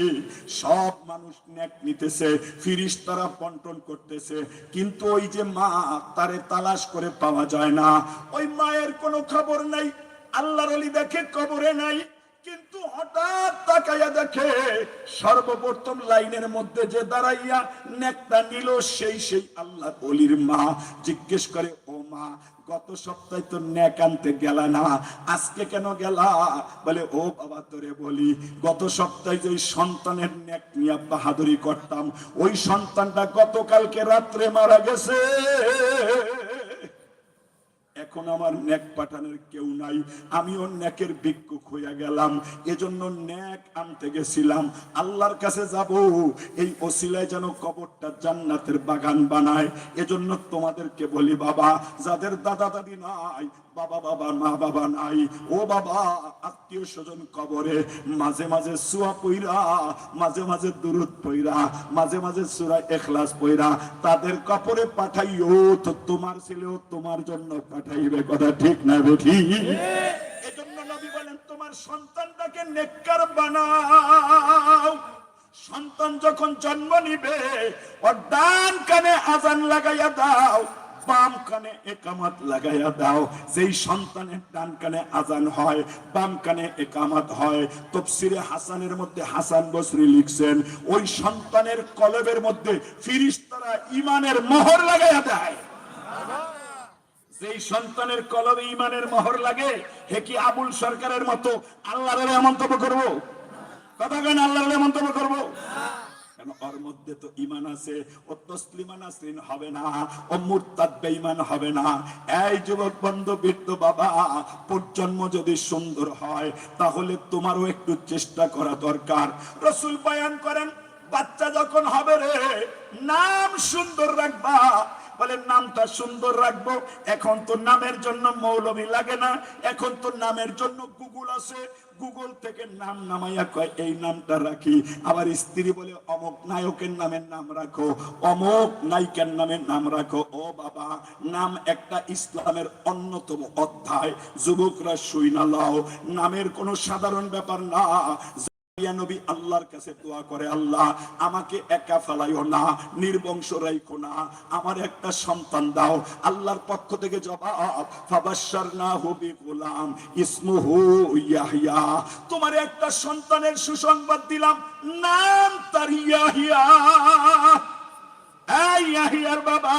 সব মানুষ নেক নিতেছে, ফেরেশতারা বন্টন করতেছে, কিন্তু ওই যে মা তারে তালাশ করে পাওয়া যায় না, ওই মায়ের কোনো খবর নাই। আল্লাহর ওলি দেখে কবরে নাই, কিন্তু হঠাৎ তাকাইয়া দেখে সর্বপ্রথম লাইনের মধ্যে যে দাঁড়াইয়া নেকটা নিল সেই আল্লাহর ওলির মা। জিজ্ঞেস করে, ও মা গত সপ্তাহে তো ন্যাক আনতে গেলা না, আজকে কেন গেলা? বলে ও বাবা তোরে বলি, গত সপ্তাহে যে সন্তানের ন্যাক নিয়ে বাহাদুরি করতাম, ওই সন্তানটা গতকালকে রাত্রে মারা গেছে। এখন আমার ন্যাক পাঠানোর কেউ নাই, আমিও ন্যাকের ভিক্ষুক হইয়া গেলাম। এজন্য ন্যাক আনতে গেছিলাম, আল্লাহর কাছে যাব, এই ওসিলায় যেন কবরটা জান্নাতের বাগান বানায়। এজন্য তোমাদেরকে বলি বাবা, যাদের দাদা দাদি নাই, বাবা বাবা মা বাবা নাই, ও বাবা আত্মীয় স্বজন কবরে মাঝে মাঝে সুয়া পইরা, মাঝে মাঝে দুরুদ পইরা, মাঝে মাঝে সূরা ইখলাস পইরা তাদের কবরে পাঠাইও, তো তোমার ছেলেও তোমার জন্য পাঠাইবে। কথা ঠিক না বেঠি? এজন্য নবী বলেন তোমার সন্তানটাকে নেককার বানাও। সন্তান যখন জন্ম নিবে ওর ডান কানে আজান লাগাইয়া দাও, বাম কানে একামত লাগাইয়া দাও। যেই সন্তানের ডান কানে আজান হয়, বাম কানে একামত হয়, তাফসীরে হাসানের মধ্যে হাসান বসরি লিখছেন, ওই সন্তানের কলবের মধ্যে ফেরেশতারা ঈমানের মোহর লাগাইয়া দেয়। যেই সন্তানের কলবে ঈমানের মোহর লাগে, হে কি আবুল সরকারের মতো আল্লাহর মন্তব্য করব? কথা কেন আল্লাহর মন্তব্য করব? ওর মধ্যে তো ঈমান আছে, ও তসলিমা নাসরিন হবে না, ও মুরতাদ বেঈমান হবে না। এই যুবক বন্ধু, বৃদ্ধ বাবা, প্রজন্ম যদি সুন্দর হয় তাহলে তোমারও একটু চেষ্টা করা দরকার। রাসূল বয়ান করেন, বাচ্চা যখন হবে রে, নাম সুন্দর রাখবা। বলে নামটা সুন্দর রাখবো, এখন তো নামের জন্য মৌলবী লাগে না, এখন তো নামের জন্য গুগল আছে, গুগল থেকে নাম নামাইয়া কয় এই নামটা রাখি। আবার স্ত্রী বলে অমুক নায়কের নামের নাম রাখো, অমুক নায়িকার নামের নাম রাখো। ও বাবা, নাম একটা ইসলামের অন্যতম অধ্যায়। যুবকরা শুইনা লাও, নামের কোনো সাধারণ ব্যাপার না। নবী আল্লাহর কাছে দোয়া করে, আল্লাহ আমাকে একা ফেলাইও না, নির্বংশ রাইখো না, আমার একটা সন্তান দাও। আল্লাহর পক্ষ থেকে জবাব, ফাবাশশারনাহু বিগুলাম ইসমুহু ইয়াহইয়া, তোমার একটা সন্তানের সুসংবাদ দিলাম, নাম তার ইয়াহইয়া। এই ইয়াহইয়ার বাবা,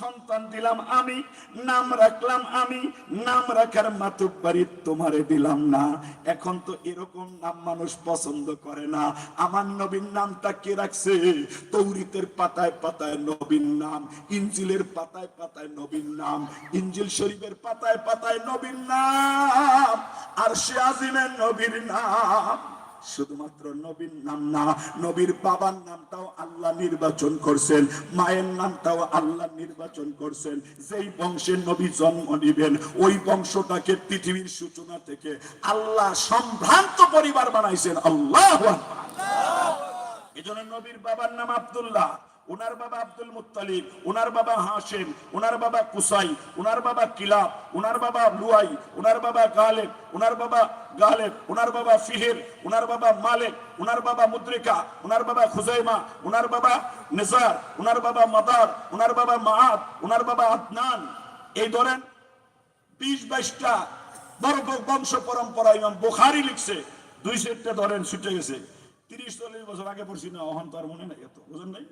সন্তান দিলাম আমি, নাম রাখলাম আমি, নাম রাখার মাতুব্বারি তোমারে দিলাম না। এখন তো এরকম নাম মানুষ পছন্দ করে না। আমার নবীর নামটা কে রাখছে? তৌরাতের পাতায় পাতায় নবীর নাম, ইনজিলের পাতায় পাতায় নবীর নাম, ইনজিল শরীফের পাতায় পাতায় নবীর নাম, আরশে আজিমের নবীর নাম। শুধুমাত্র নবীর নাম না, নবীর বাবার নামটাও আল্লাহ নির্বাচন করছেন, মায়ের নামটাও আল্লাহ নির্বাচন করছেন। যেই বংশের নবী জন্ম নিবেন, ওই বংশটাকে পৃথিবীর সূচনা থেকে আল্লাহ সম্ভ্রান্ত পরিবার বানাইছেন। আল্লাহু আকবার। এজন্য নবীর বাবার নাম আব্দুল্লাহ, উনার বাবা আব্দুল মুত্তালিব, উনার বাবা হাশিম, উনার বাবা কুসাই, উনার বাবা কিলাব, উনার বাবা লুয়াই, উনার বাবা গালেব, উনার বাবা গালেব, উনার বাবা ফিহির, উনার বাবা মালিক, উনার বাবা মুদ্রিকা, উনার বাবা খুজাইমা, উনার বাবা নিজার, উনার বাবা মাদার, উনার বাবা মাআদ, উনার বাবা আদনান। এই ধরেন 20-22টা বড় বংশ পরম্পরা ইমাম বুখারী লিখছে। 200টা ধরেন ছুটে গেছে, 30-40 বছর আগে পড়ছি না, অহন তার মনে নাই, এত বুঝেন নাই।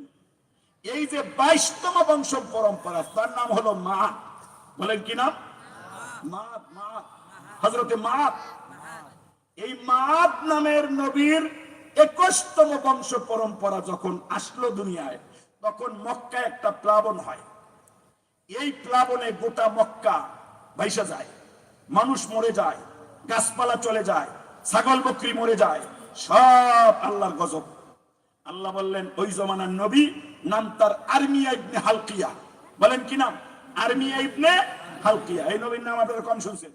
এই যে 22তম বংশ পরম্পরা, তার নাম হলো মাআদ। বলেন কি নাম? মাআদ। মাআদ, হযরতে মাআদ। এই মাআদ নামের নবীর 21তম বংশ পরম্পরা যখন আসলো দুনিয়ায়, তখন মক্কায় একটা প্লাবন হয়। এই প্লাবনে গোটা মক্কা ভাইসা যায়, মানুষ মরে যায়, গাছপালা চলে যায়, ছাগল বকরি মরে যায়, সব আল্লাহর গজব। আল্লাহ বললেন ওই জমানার নবী, নাম তার আরমিয়া ইবনে হালকিয়া। বলেন কি নাম? আরমিয়া ইবনে হালকিয়া। এই নবীর নাম আপনারা কম শুনছেন।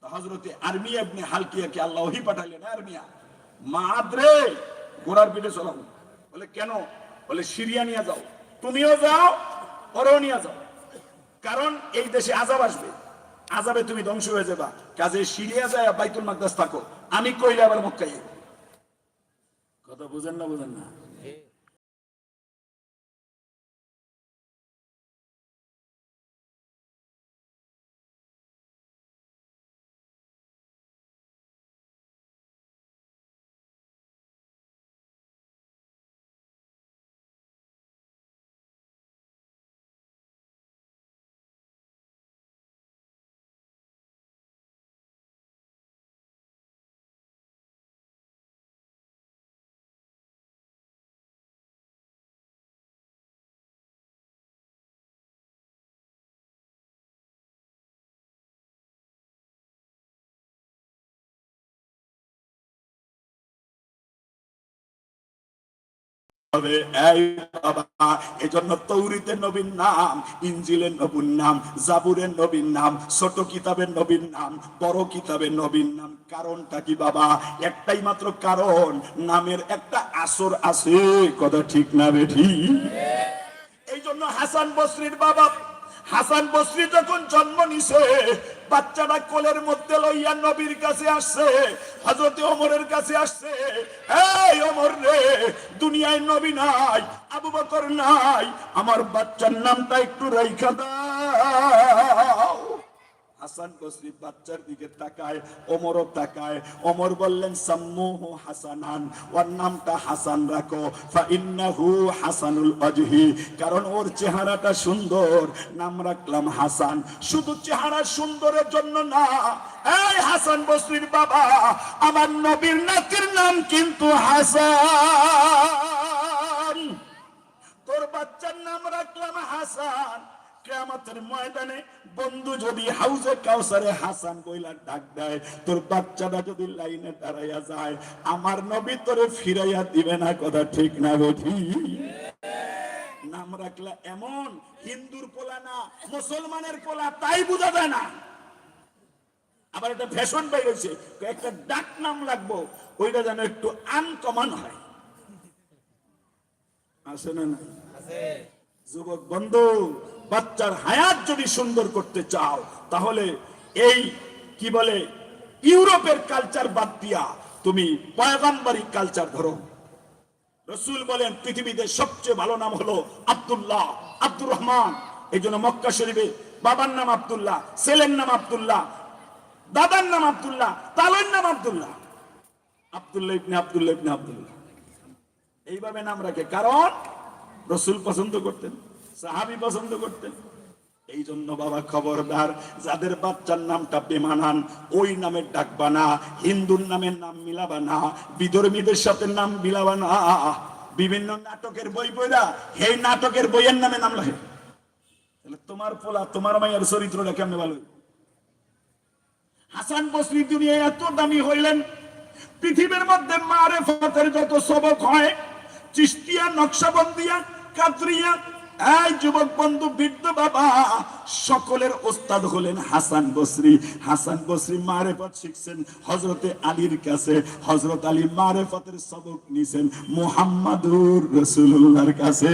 হযরতে আরমিয়া ইবনে হালকিয়াকে আল্লাহ ওহী পাঠালেন, আরমিয়া মাআদ রে, ঘোড়ার পিঠে চলাও। বলে কেন? বলে সিরিয়া নিয়ে যাও, তুমিও যাও, ওরেও নিয়ে যাও, কারণ এই দেশে আযাব আসবে, আযাবে তুমি ধ্বংস হয়ে যাবা। কাজে সিরিয়া যায় বাইতুল মাকদাস থাকো, আমি কইলে আবার মক্কায়। কথা বুঝেন না? বুঝেন না? হবে। এই বাবা, এজন্য তৌরিতের নবীর নাম, ইনজিলের নবীর নাম, জাবুরের নবীর নাম, ছোট কিতাবের নবীর নাম, বড় কিতাবের নবীর নাম। কারণটা কি বাবা? একটাই মাত্র কারণ, নামের একটা আসর আছে। কথা ঠিক না বেঠি? এই জন্য হাসান বসরির বাবা, হাসান বসরি যখন জন্ম নিছে, বাচ্চাটা কোলের মধ্যে লইয়া নবীর কাছে আসছে, হযরত ওমরের কাছে আসছে। এই ওমর রে, দুনিয়ায় নবী নাই, আবু বকর নাই, আমার বাচ্চার নামটা একটু রাইখা দাও। হাসান বসরি বাচ্চার দিকে তাকায়, ওমরও তাকায়। ওমর বললেন সাম্মুহু হাসানান, ওর নামটা হাসান রাখো, ফা ইন্নাহু হাসানুল ওয়াজহি, কারণ ওর চেহারাটা সুন্দর, নাম রাখলাম হাসান। শুধু চেহারা সুন্দরের জন্য না, এই হাসান বসরির বাবা, আমার নবীর নাতির নাম কিন্তু হাসান। তোর বাচ্চার নাম রাখলাম হাসান। কিয়ামতের ময়দানে বন্ধু যদি হাউজে কাউসারে হাসান বইলা ডাক দেয়, তোর বাচ্চাটা যদি লাইনে দাঁড়াইয়া যায়, আমার নবী তোরে ফিরাইয়া দিবে না। কথা ঠিক না বেঠি? নাম রাখলা এমন, হিন্দুর পোলা না মুসলমানের পোলা, তাই বোঝা যায় না। আবার একটা ফ্যাশন বের হয়েছে, একটা ডাক নাম রাখবো, ওইটা যেন একটু আনকমন হয়। আছে না? না যুবক বন্ধু, বাচ্চার হায়াত যদি সুন্দর করতে চাও, তাহলে এই কি বলে ইউরোপের কালচার বাদ দিয়া তুমি পয়গম্বরী কালচার ধরো। রাসূল বলেন পৃথিবীতে সবচেয়ে ভালো নাম হলো আব্দুল্লাহ, আব্দুর রহমান। এই জন্য মক্কা শরীফে বাবার নাম আব্দুল্লাহ, ছেলের নাম আব্দুল্লাহ, দাদার নাম আব্দুল্লাহ, তালের নাম আব্দুল্লাহ, আব্দুল্লাহ ইবনে আব্দুল্লাহ ইবনে আব্দুল্লাহ, এইভাবে নাম রাখে। কারণ রাসূল পছন্দ করতেন, সাহাবী পছন্দ করতেন। এই জন্য বাবা খবরদার, যাদের বাচ্চার নামটা বেমানান, ওই নামের ডাকবা না, হিন্দুর নামের নাম মিলাবা না, বিধর্মীদের সাথে নাম মিলাবা না। বিভিন্ন নাটকের বই পড়া, এই নাটকের বইয়ের নামে নাম লাগে, তাহলে তোমার পোলা, তোমার মায়ের চরিত্রটা কেমনে ভালো? হাসান বসরি দুনিয়ায় এত দামি হইলেন, পৃথিবীর মধ্যে মারেফতের যত সবক হয়, চিশতিয়া, নকশবন্দিয়া, কাদরিয়া, এই যুবক বন্ধু, বৃদ্ধ বাবা, সকলের ওস্তাদ হলেন হাসান বসরি। হাসান বসরি মারেফত শিখছেন হযরতে আলীর কাছে, হযরত আলী মারেফতের সবক নিছেন মুহাম্মাদুর রাসূলুল্লাহর কাছে।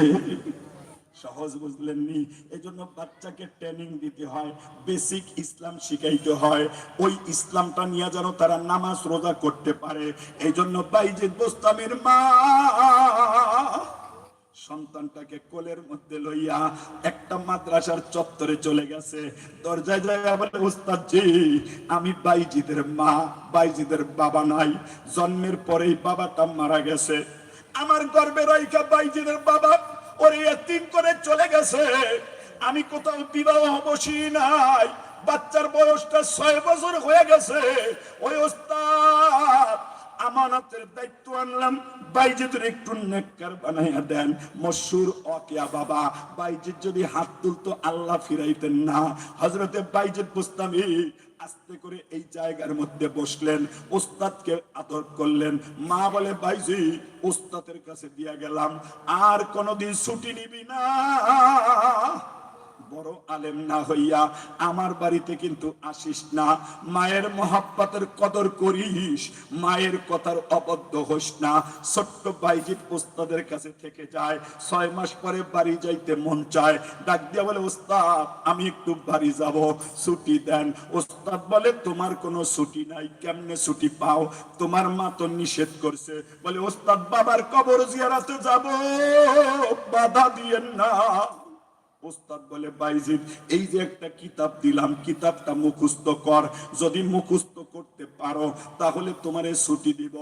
সহজ বুঝলেন নি? এই জন্য বাচ্চাকে ট্রেনিং দিতে হয়, বেসিক ইসলাম শিখাইতে হয়, ওই ইসলামটা নিয়ে যেন তারা নামাজ রোজা করতে পারে। এই জন্য বাইজিদ বোস্তামির মা সন্তানটাকে কোলের মধ্যে লইয়া একটা মাদ্রাসার চত্বরে চলে গেছে। দরজায় যায় বলে, ওস্তাদ জি, আমি বাইজিদের মা, বাইজিদের বাবা নাই, জন্মের পরেই বাবাটা মারা গেছে, আমার গর্ভে রাইখা বাইজিদের বাবা ওরে এতিম করে চলে গেছে, আমি কোথাও বিবাহ বসি নাই, বাচ্চার বয়সটা 6 বছর হয়ে গেছে। ওই ওস্তাদ, আমানতের দায়িত্ব আনলাম, বাইজিদের একটু নেককার বানাইয়া দেন। মশহুর ওয়াকিয়া বাবা, বাইজিদ যদি হাত তুলতো আল্লাহ ফিরাইতেন না। হযরতে বাইজিদ বুস্তামি আস্তে করে এই জায়গার মধ্যে বসলেন, ওস্তাদকে আদর করলেন। মা বলে, বাইজি ওস্তাদের কাছে দিয়া গেলাম, আর কোনদিন ছুটি নিবি না, বড় আলেম না হইয়া আমার বাড়িতে কিন্তু আসিস না, মায়ের মহাব্বতের কদর করিস, মায়ের কথার অবদ্ধ হোস না। ছোট্ট বাইজিদ ওস্তাদের কাছে থেকে যায়, 6 মাস পরে বাড়ি যাইতে মন চায়, ডাক দিয়া বলে, ওস্তাদ আমি একটু বাড়ি যাব, ছুটি দেন। ওস্তাদ বলে, তোমার কোনো ছুটি নাই, কেমনে ছুটি পাও? তোমার মা তো নিষেধ করছে। বলে, ওস্তাদ বাবার কবর জিয়ারতে যাব, বাধা দিয়েন না। ওস্তাদ বলে, বাইজিদ এই যে একটা কিতাব দিলাম, কিতাবটা মুখস্থ কর, যদি মুখস্থ করতে পারো তাহলে তোমারে ছুটি দিব।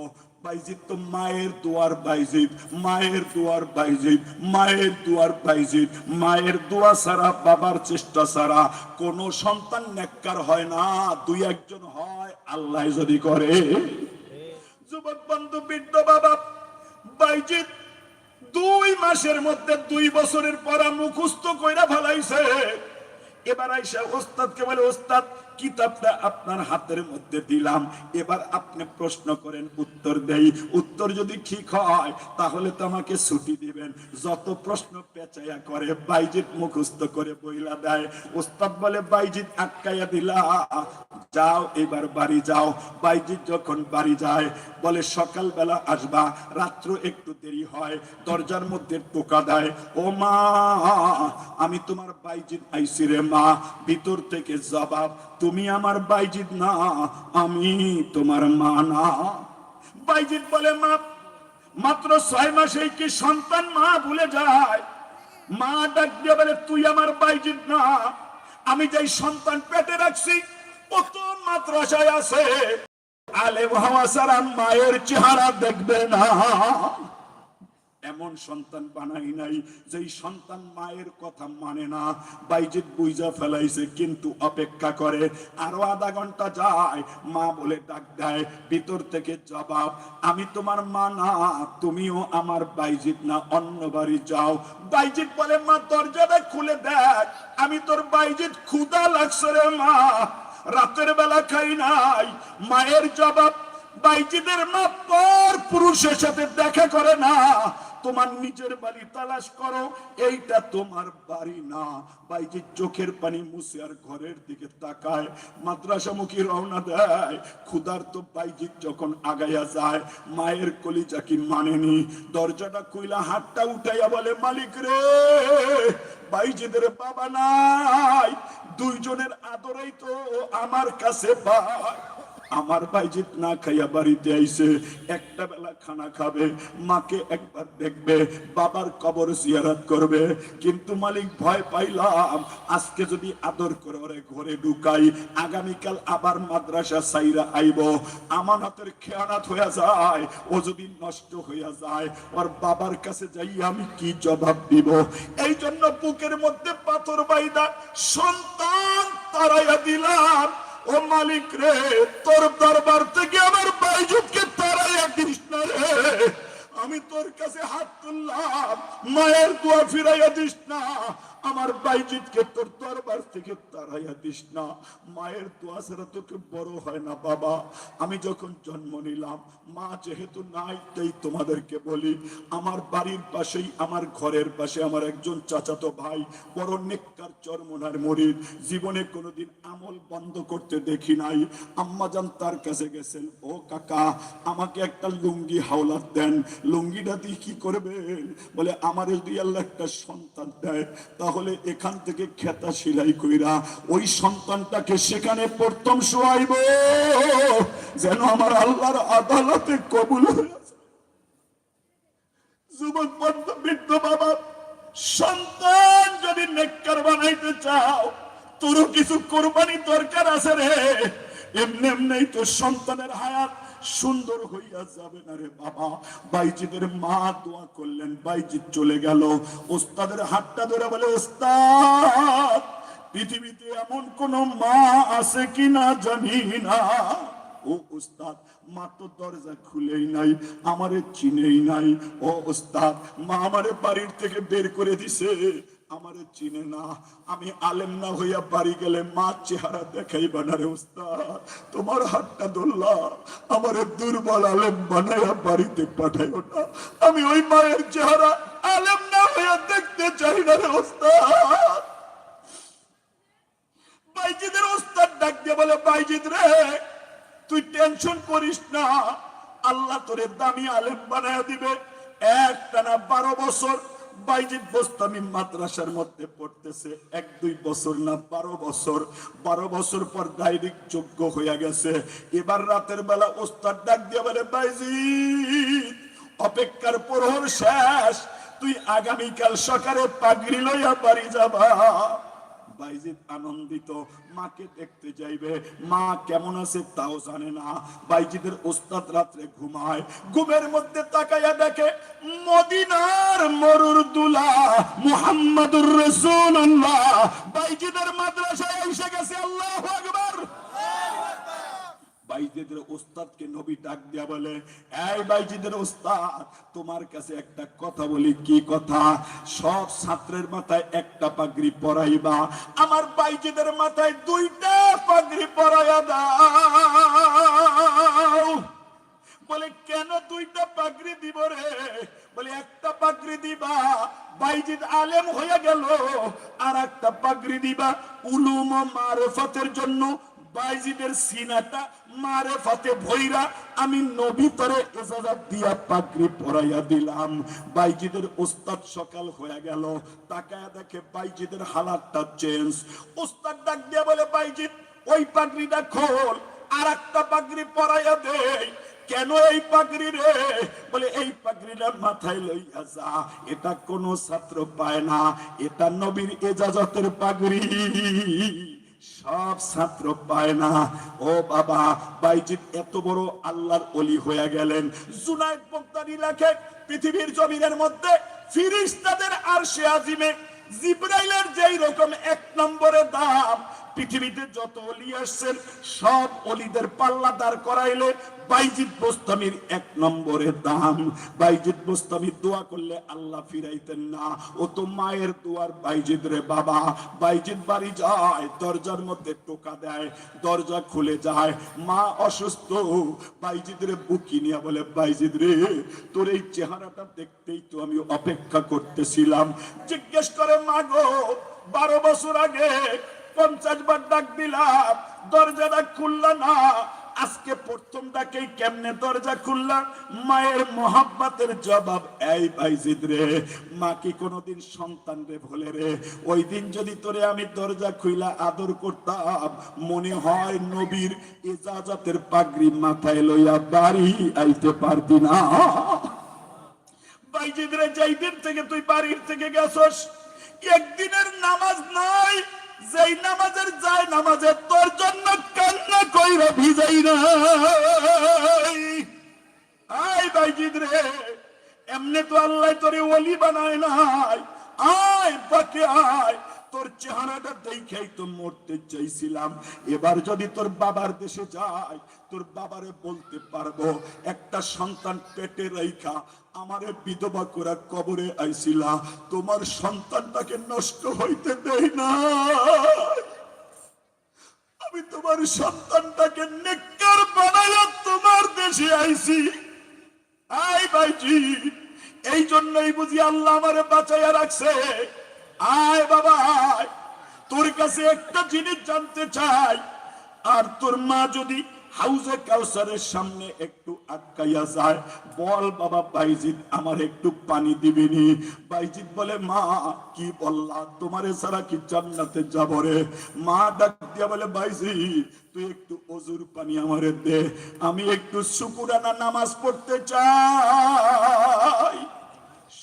বাইজিদ তো মায়ের দুয়ার বাইজিদ, মায়ের দুয়ার বাইজিদ, মায়ের দুয়ার বাইজিদ। মায়ের দোয়া ছাড়া, বাবার চেষ্টা ছাড়া কোনো সন্তান নেককার হয় না, 2-1 হয়, আল্লাহ যদি করে। যুবক বন্ধু, বৃদ্ধ বাবা, বাইজিদ 2 মাসের মধ্যে 2 বছরের পড়া মুখস্থ কইরা ফেলাইছে। এবার আইসা ওস্তাদকে বলে, ওস্তাদ কিতাবটা আপনার হাতের মধ্যে দিলাম, এবার আপনি প্রশ্ন করেন, উত্তর দেই। উত্তর যদি ঠিক হয় তাহলে তো আমাকে ছুটি দিবেন। যত প্রশ্ন পেঁচাইয়া করে বাইজিৎ মুখস্থ করে বইলা দেয়। ওস্তাদ বলে বাইজিৎ আটকাইয়া দিলা, যাও এবার বাড়ি যাও। বাইজিৎ যখন বাড়ি যায় বলে সকালবেলা আসবা, রাত্র একটু দেরি হয়, দরজার মধ্যে টোকা দেয়, ও মা আমি তোমার বাইজিৎ আইছি রে মা। ভিতর থেকে জবাব, তুমি আমার বাইজিৎ না, আমি তোমার মা না। বাইজিৎ বলে মা, মাত্র 6 মাসেই কি সন্তান মা ভুলে যায়? মা ডাক দিয়ে বলে, তুই আমার বাইজিৎ না, আমি যেই সন্তান পেটে রাখছি ও তো মাদ্রাসায় আছে, আলেম হওয়া ছাড়া মায়ের চেহারা দেখবে না। এমন সন্তান বানাই নাই যেই সন্তান মায়ের কথা মানে না। বাইজিৎ বুঝা ফেলাইছে, কিন্তু অপেক্ষা করে। আরো আধা ঘন্টা যায়, মা বলে ডাক দেয়, ভিতর থেকে জবাব, আমি তোমার মা না, তুমিও আমার বাইজিৎ না, অন্য বাড়ি যাও। বাইজিৎ বলে, মা দরজাটা খুলে দেখ, আমি তোর বাইজিৎ, ক্ষুধা লাগছে রে মা, রাতের বেলা খাই নাই। মায়ের জবাব, বাইজিদের মা পর পুরুষের সাথে দেখা করে না, তোমার নিজের বাড়ি তালাশ করো, এইটা তোমার বাড়ি না। বাইজিৎ চোখের পানি মুছে আর ঘরের দিকে তাকায়, মাদ্রাসামুখী রওনা দেয়। ক্ষুধার্ত বাইজিৎ যখন আগাইয়া যায়, মায়ের কলিজা কি মানেনি, দরজাটা খুইলা হাতটা উঠাইয়া বলে, মালিক রে, বাইজিদের বাবা নাই, দুইজনের আদরেই তো আমার কাছে পায়। আমার বাইজিৎ না খাইয়া বাড়িতে আইছে, একটা বেলা খানা খাবে, মাকে একবার দেখবে, বাবার কবর জিয়ারত করবে। কিন্তু মালিক ভয় পাইলাম, আজকে যদি আদর করে ওরে ঘরে ঢুকাই, আগামীকাল আবার মাদ্রাসা সাইরা আইব, আমানতের খেয়ানাত হইয়া যায়, ও যদি নষ্ট হইয়া যায়, ওর বাবার কাছে যাই আমি কি জবাব দিব? এই জন্য বুকের মধ্যে পাথর বাইদা সন্তান তাড়াইয়া দিলাম। ও মালিক রে, তোর দরবার থেকে আমার বাইজিৎকে তাড়াইয়া দিস না রে, আমি তোর কাছে হাত তুললাম, মায়ের দোয়া ফিরাইয়া দিস না, আমার বাইজিৎকে তোর দরবার থেকে তাড়াইয়া দিস না। মায়ের দোয়া ছাড়া তোকে বড় হয় না বাবা। আমি যখন জন্ম নিলাম, মা যেহেতু নাই, তাই তোমাদেরকে বলি, আমার বাড়ির পাশেই, আমার ঘরের পাশে আমার একজন চাচাতো ভাই, বড় নেককার চরমনার মুরিদ, জীবনে কোনোদিন আমল বন্ধ করতে দেখি নাই। আম্মাজান তার কাছে গেছেন, ও কাকা আমাকে একটা লুঙ্গি হাওলাত দেন। লুঙ্গিটা দিয়ে কি করবেন? বলে, আমার যদি আল্লাহ একটা সন্তান দেয়, তাহলে এখান থেকে খেতা সেলাই কইরা ওই সন্তানটাকে সেখানে প্রথম শোয়াইব, যেন আমার আল্লাহর আদালতে কবুল হয়েছে। যুবক বৃদ্ধ বাবা, সন্তান যদি নেককার বানাইতে চাও, তোরও কিছু কোরবানি দরকার আছে রে। এমনি এমনি তো সন্তানের হায়াত সুন্দর হইয়া যাবে না রে বাবা। বাইজিদের মা দোয়া করলেন, বাইজিদ চলে গেল। ওস্তাদের হাতটা ধরে বলে, ওস্তাদ পৃথিবীতে এমন কোন মা আছে কিনা জানি না। ও ওস্তাদ, মা তো দরজা খুলেই নাই, আমারে চিনেই নাই। ও ওস্তাদ, মা আমারে বাড়ির থেকে বের করে দিছে, আমারে চিনে না। আমি আলেম না হইয়া বাড়ি গেলে মা চেহারা দেখাইবা না রে ওস্তাদ, তোমার হাতটা ধরলাম, আমারে দুর্বল আলেম বানাইয়া বাড়িতে পাঠাইও না। আমি ওই মায়ের চেহারা আলেম না হইয়া দেখতে চাই না রে ওস্তাদ। বাইজিদের ওস্তাদ ডাক দিয়ে বলে, বাইজিদ রে, তুই টেনশন করিস না, আল্লাহ তোরে দামি আলেম বানাইয়া দিবে। একটানা 12 বছর বাইজিদ বোস্তামি মাদ্রাসার মধ্যে পড়তেছে, 1-2 বছর না, 12 বছর। 12 বছর পর ডাইরেক্ট যোগ্য হইয়া গেছে। এবার রাতের বেলা ওস্তাদ ডাক দিয়ে বলে, বাইজিদ অপেক্ষার প্রহর শেষ, তুই আগামীকাল সকালে পাগড়ি লইয়া বাড়ি যাবা। বাইজিদ আনন্দিত, মাকে দেখতে যাইবে, মা কেমন আছে তাও জানে না। বাইজিদের ওস্তাদ রাত্রে ঘুমায়, ঘুমের মধ্যে তাকাইয়া দেখে মদিনার মরুর দুলা মুহাম্মাদুর রাসূলুল্লাহ বাইজিদের মাদ্রাসায় এসে গেছে। আল্লাহু আকবার। বাইজিদের ওস্তাদকে নবী ডাক দিয়া বলে, এই বাইজিদের ওস্তাদ, তোমার কাছে একটা কথা বলি। কি কথা? সব ছাত্রের মাথায় একটা পাগড়ি পরাইবা, আমার বাইজিদের মাথায় দুইটা পাগড়ি পরাইয়া দাও। বলে কেন দুইটা পাগড়ি দিব রে? বলে একটা পাগড়ি দিবা বাইজিদ আলেম হয়ে গেল, আর একটা পাগড়ি দিবা উলুম ও মারেফাতের জন্য। বাইজিদের সিনাটা মারেফাতে ভইরা আমি নবী তরে ইজাজত দিয়া পাগড়ি পরাইয়া দিলাম। বাইজিদের ওস্তাদ সকাল হয়ে গেল, তাকায়া দেখে বাইজিদের হালাতটা চেঞ্জ। ওস্তাদ ডাক দিয়া বলে, বাইজিদ ওই পাগড়িটা খোল, আর একটা পাগড়ি পরাইয়া দেই। কেন এই পাগড়ি রে? বলে এই পাগড়িটা মাথায় লইয়া যা, এটা কোন ছাত্র পায় না, এটা নবীর ইজাজতের পাগড়ি, সব ছাত্র পায় না। ও বাবা, বাইজিদ এত বড় আল্লাহর ওলি হয়ে গেলেন। জুনায়েদ বগদাদি লেখে, পৃথিবীর জমিনের মধ্যে ফেরেশতাদের আরশে আজিমে জিবরাইলের যেই রকম এক নম্বরে দাম, পৃথিবীতে যত ওলি আসছেন সব ওলিদের পাল্লা দাঁড় করাইলে বাইজিদ বোস্তামির এক নম্বরে দাম। বাইজিদ বোস্তামি দোয়া করলে আল্লাহ ফিরাইতেন না, ও তো মায়ের দোয়ার বাইজিদ রে বাবা। বাইজিদ বাড়ি যায়, দরজার মধ্যে টোকা দেয়, দরজা খুলে যায়, মা অসুস্থ। বাইজিদ রে বুকি নিয়ে বলে, বাইজিদ রে, তোর এই চেহারাটা দেখতেই তো আমি অপেক্ষা করতেছিলাম। জিজ্ঞেস করে, মা গো, 12 বছর আগে 50 বার ডাক দিলাম, দরজাটা খুললা না, আজকে প্রথম ডাকেই কেমনে দরজা খুললা? মায়ের মোহাব্বতের জবাব। এই বাইজিদ রে, মা কি কোনোদিন সন্তান রে ভোলে রে? ওই দিন যদি তোরে আমি দরজা খুইলা আদর করতাম, মনে হয় নবীর ইজাজতের পাগড়ি মাথায় লইয়া বাড়ি আইতে পারতি না। বাইজিদ রে, যেই দিন থেকে তুই বাড়ির থেকে গেছস, একদিনের নামাজ নাই যেই নামাজের যায় নামাজে তোর জন্য কান্না কইরা ভিজাই না। আয় বাইজিদ রে, এমনি তো আল্লাহ তোরে ওলি বানায় নাই। আয় বাকে আয়, তোর চেহারাটা দেখাই তো মরতে চাইছিলাম। এবার যদি তোর বাবার দেশে যাই, তোর বাবারে বলতে পারবো, একটা সন্তান পেটে রাইখা আমারে বিধবা করে কবরে আইছিলা, তোমার সন্তানটাকে নষ্ট হইতে দেই না, আমি তোমার সন্তানটাকে নেককার বানাইয়া তোমার দেশে আইছি। আই ভাইজি, এই জন্যই বুঝি আল্লাহ আমারে বাঁচাইয়া রাখছে। আয় বাবা, তোর কাছে একটা জিনিস জানতে চাই, আর তোর মা যদি হাউজে কাউসারের সামনে একটু আটকাইয়া যায়, বল বাবা বাইজিদ আমার একটু পানি দিবিনি? বাইজিদ বলে, মা কি বললা, তোমারে ছাড়া কি জান্নাতে যাব রে? মা ডাক দিয়া বলে, বাইজিদ তুই একটু ওযুর পানি আমারে দে, আমি একটু শুকরানা নামাজ পড়তে চাই।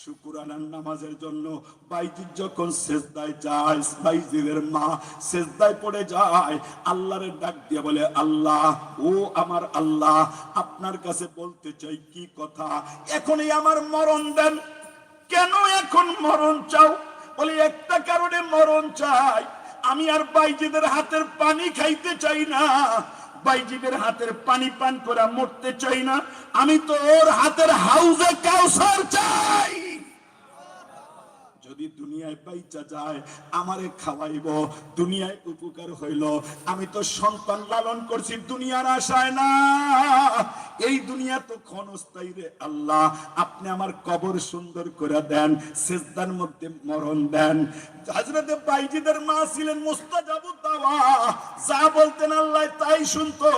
শুকরানার নামাজের জন্য বাইজিদ যখন সেজদায় যায়, বাইজিদের মা সেজদায় পড়ে যায়, আল্লাহরে ডাক দিয়ে বলে, আল্লাহ, ও আমার আল্লাহ, আপনার কাছে বলতে চাই কি কথা, এখনই আমার মরণ দেন। কেন এখন মরণ চাও? বলে, একটা কারণে মরণ চাই, আমি আর বাইজিদের হাতের পানি খাইতে চাই না, বাইজিদের হাতের পানি পান করে মরতে চাই না, আমি তো ওর হাতের হাউজে কাউসার চাই। যদি দুনিয়ায় বাইচা যায় আমারে খাওয়াইব, দুনিয়ায় উপকার হইল। আমি তো সন্তান লালন করছি দুনিয়ার আশায় না, এই দুনিয়া তো ক্ষণস্থায়ী রে আল্লাহ, আপনি আমার কবর সুন্দর করে দেন, সিজদার মধ্যে মরণ দেন। হযরতে বাইজিদের মা ছিলেন মুস্তাজাবুদ দাওয়া, যা বলতেন আল্লাহ তাই শুনতো।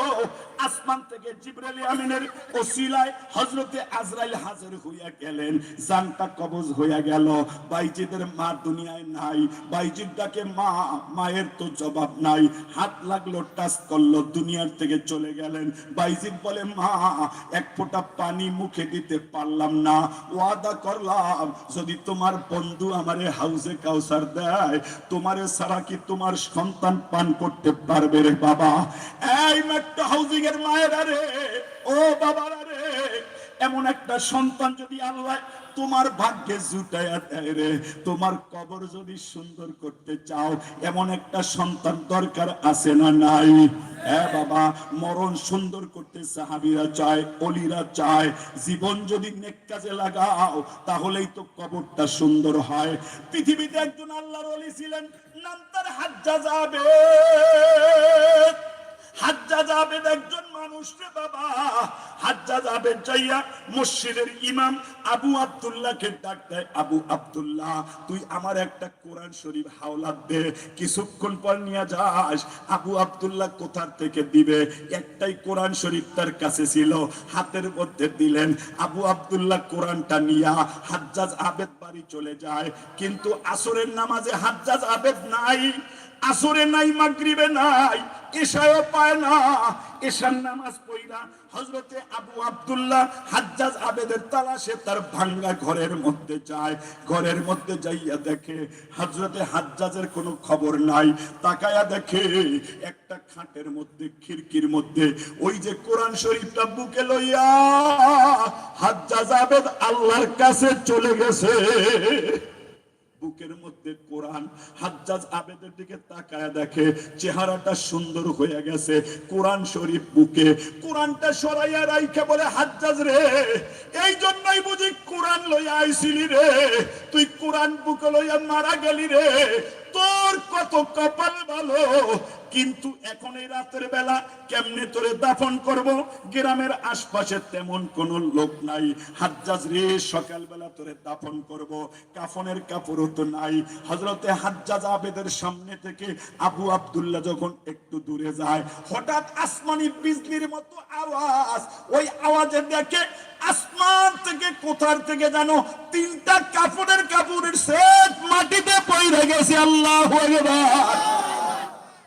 আসমান থেকে জিবরাইল আমিনের ওসিলায় হযরতে আজরাইল হাজির হইয়া গেলেন, জানটা কবজ হইয়া গেল। বাইজিদের মা দুনিয়ায় নাই, বাইজিদ ডাকে মা, মায়ের তো জবাব নাই, হাত লাগলো, টাচ করলো, দুনিয়ার থেকে চলে গেলেন। বাইজিদ বলে, মা এক ফোঁটা পানি মুখে দিতে পারলাম না, ওয়াদা করলাম যদি তোমার বন্ধু আমারে হাউজে কাউসার দেয়, তোমারে ছাড়া কি তোমার সন্তান পান করতে পারবে রে বাবা? এই মেট্রো হাউজিং এর মায়েরা রে, ও বাবারা রে, এমন একটা সন্তান যদি আল্লাহ তোমার ভাগ্যে জুটাইয়া দেয় রে। তোমার কবর যদি সুন্দর করতে চাও, এমন একটা সন্তান দরকার আছে না নাই? হ্যাঁ বাবা, মরণ সুন্দর করতে সাহাবীরা চায়, ওলিরা চায়। জীবন যদি নেক কাজে লাগাও, তাহলেই তো কবরটা সুন্দর হয়। পৃথিবীতে একজন আল্লাহর ওলি ছিলেন, নাম তার হাজ্জাজ আবেদ। হাজ্জাজ আবেদ একজন মানুষ রে বাবা। হাজ্জাজ আবেদ যাইয়া মসজিদের ইমাম আবু আব্দুল্লাহকে ডাক দেয়, আবু আব্দুল্লাহ, তুই আমার একটা কোরআন শরীফ হাওলাত দে, কিছুক্ষণ পর নিয়ে যাস। আবু আব্দুল্লাহ কোথার থেকে দিবে? একটাই কোরআন শরীফ তার কাছে ছিল, হাতের মধ্যে দিলেন। আবু আব্দুল্লাহ কোরআনটা নিয়া হাজ্জাজ আবেদ বাড়ি চলে যায়। কিন্তু আসরের নামাজে হাজ্জাজ আবেদ নাই, আসরে নাই, মাগরিবে নাই, এশাও পায় না। এশার নামাজ পড়া হযরতে আবু আব্দুল্লাহ হাজ্জাজ আবেদের তালাশে তার ভাঙ্গা ঘরের মধ্যে যায়। ঘরের মধ্যে যাইয়া দেখে হযরতে হাজ্জাজের কোনো খবর নাই। তাকায়া দেখে একটা খাটের মধ্যে, খিড়কির মধ্যে ওই যে কোরআন শরীফটা বুকে লইয়া হাজ্জাজ আবেদ আল্লাহর কাছে চলে গেছে। বুকের মধ্যে কোরআন। হাজ্জাজ আবেদের দিকে তাকায় দেখে চেহারাটা সুন্দর হয়ে গেছে, কোরআন শরীফ বুকে। কোরআনটা সরাইয়া রাইখা বলে, হাজ্জাজ রে, এই জন্যই বুঝি কোরআন লইয়া আইছিলি রে? তুই কোরআন বুকে লইয়া মারা গেলি রে, তোর কত কপাল ভালো। কিন্তু এখন এই রাতের বেলা কেমনে তোরে দাফন করব? গ্রামের আশপাশে তেমন কোন লোক নাই। হাজ্জাজ রে, সকাল বেলা তোরে দাফন করব, কাফনের কাপড়ও তো নাই। হযরতে হাজ্জাজ আবেদের সামনে থেকে আবু আব্দুল্লাহ যখন একটু দূরে যায়, হঠাৎ আসমানি বিজলির মতো আওয়াজ। ওই আওয়াজে দেখে আসমান থেকে কোথার থেকে জানো তিনটা কাপড়ের সেট মাটিতে পড়ে গেছে। আল্লাহু আকবার।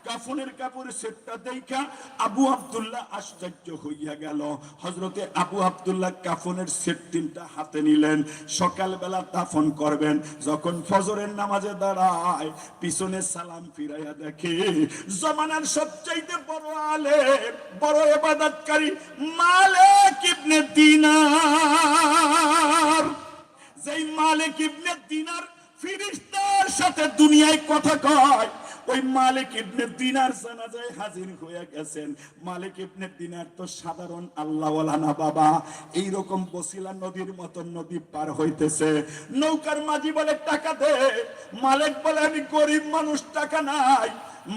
কাফনের কাপড়ের সেটটা দেখা আবু আব্দুল্লাহ আশ্চর্য হইয়া গেল। হযরতে আবু আব্দুল্লাহ কাফনের সেট তিনটা হাতে নিলেন, সকালবেলা দাফন করবেন। যখন ফজরের নামাজে দাঁড়ায়, পিছনে সালাম ফিরাইয়া দেখে জমানার সবচাইতে বড় আলেম, বড় ইবাদতকারী মালিক ইবনে দিনার। যেই মালিক ইবনে দিনার ফেরেশতার সাথে দুনিয়ায় কথা কয়, ওই মালিক ইবনে দিনার জানাজায় হাজির হয়ে গেছেন। মালিক ইবনে দিনার তো সাধারণ আল্লাহওয়ালা না বাবা। এইরকম বসিলা নদীর মতো নদী পার হইতেছে। নৌকার মাঝি বলে, টাকা দে। মালিক বলে, আমি গরিব মানুষ, টাকা নাই।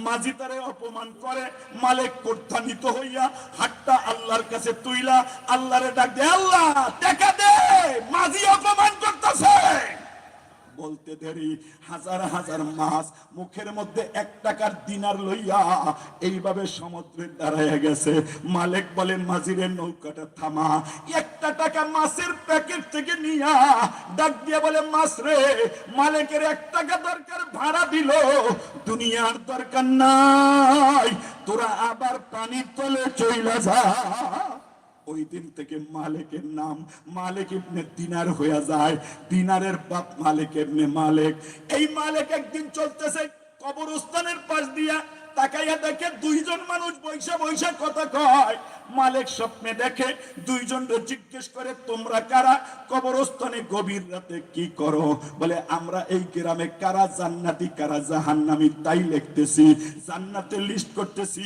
মাঝি তারে অপমান করে। মালিক কোর্থানিত হইয়া হাতটা আল্লাহর কাছে তুইলা আল্লাহরে ডাক দে, আল্লাহ টাকা দে, মাঝি অপমান করতেছে। বলতে দেরি, হাজার হাজার মাছ মুখের মধ্যে 1 টাকার দিনার লইয়া এইভাবে সমুদ্রে দাঁড়ায় গেছে। মালিক বলেন, মাঝিরের নৌকাটা থামা। 1 টাকা মাছের প্যাকেট থেকে নিয়া ডাক দিয়ে বলে, মাছ রে, মালিকের 1 টাকা দরকার, ভাড়া দিল, দুনিয়ার দরকার নাই, তোরা আবার পানির তলে চইলা যা। ওই দিন থেকে মালিকের নাম মালিক ইবনে দিনার হয়ে যায়। দিনারের বাপ মালিক ইবনে মালিক। এই মালিক একদিন চলতেছে কবরস্থানের পাশ দিয়া, তাকাইয়া দেখে 2 জন মানুষ বৈশা বৈশা কথা কয়। মালিক স্বপ্নে দেখে 2 জনকে জিজ্ঞেস করে, তোমরা কারা? কবরস্থানে গভীর রাতে কি করো? বলে, আমরা এই গ্রামে কারা জান্নাতি কারা জাহান্নামী তাই লিখতেছি, জান্নাতের লিস্ট করতেছি।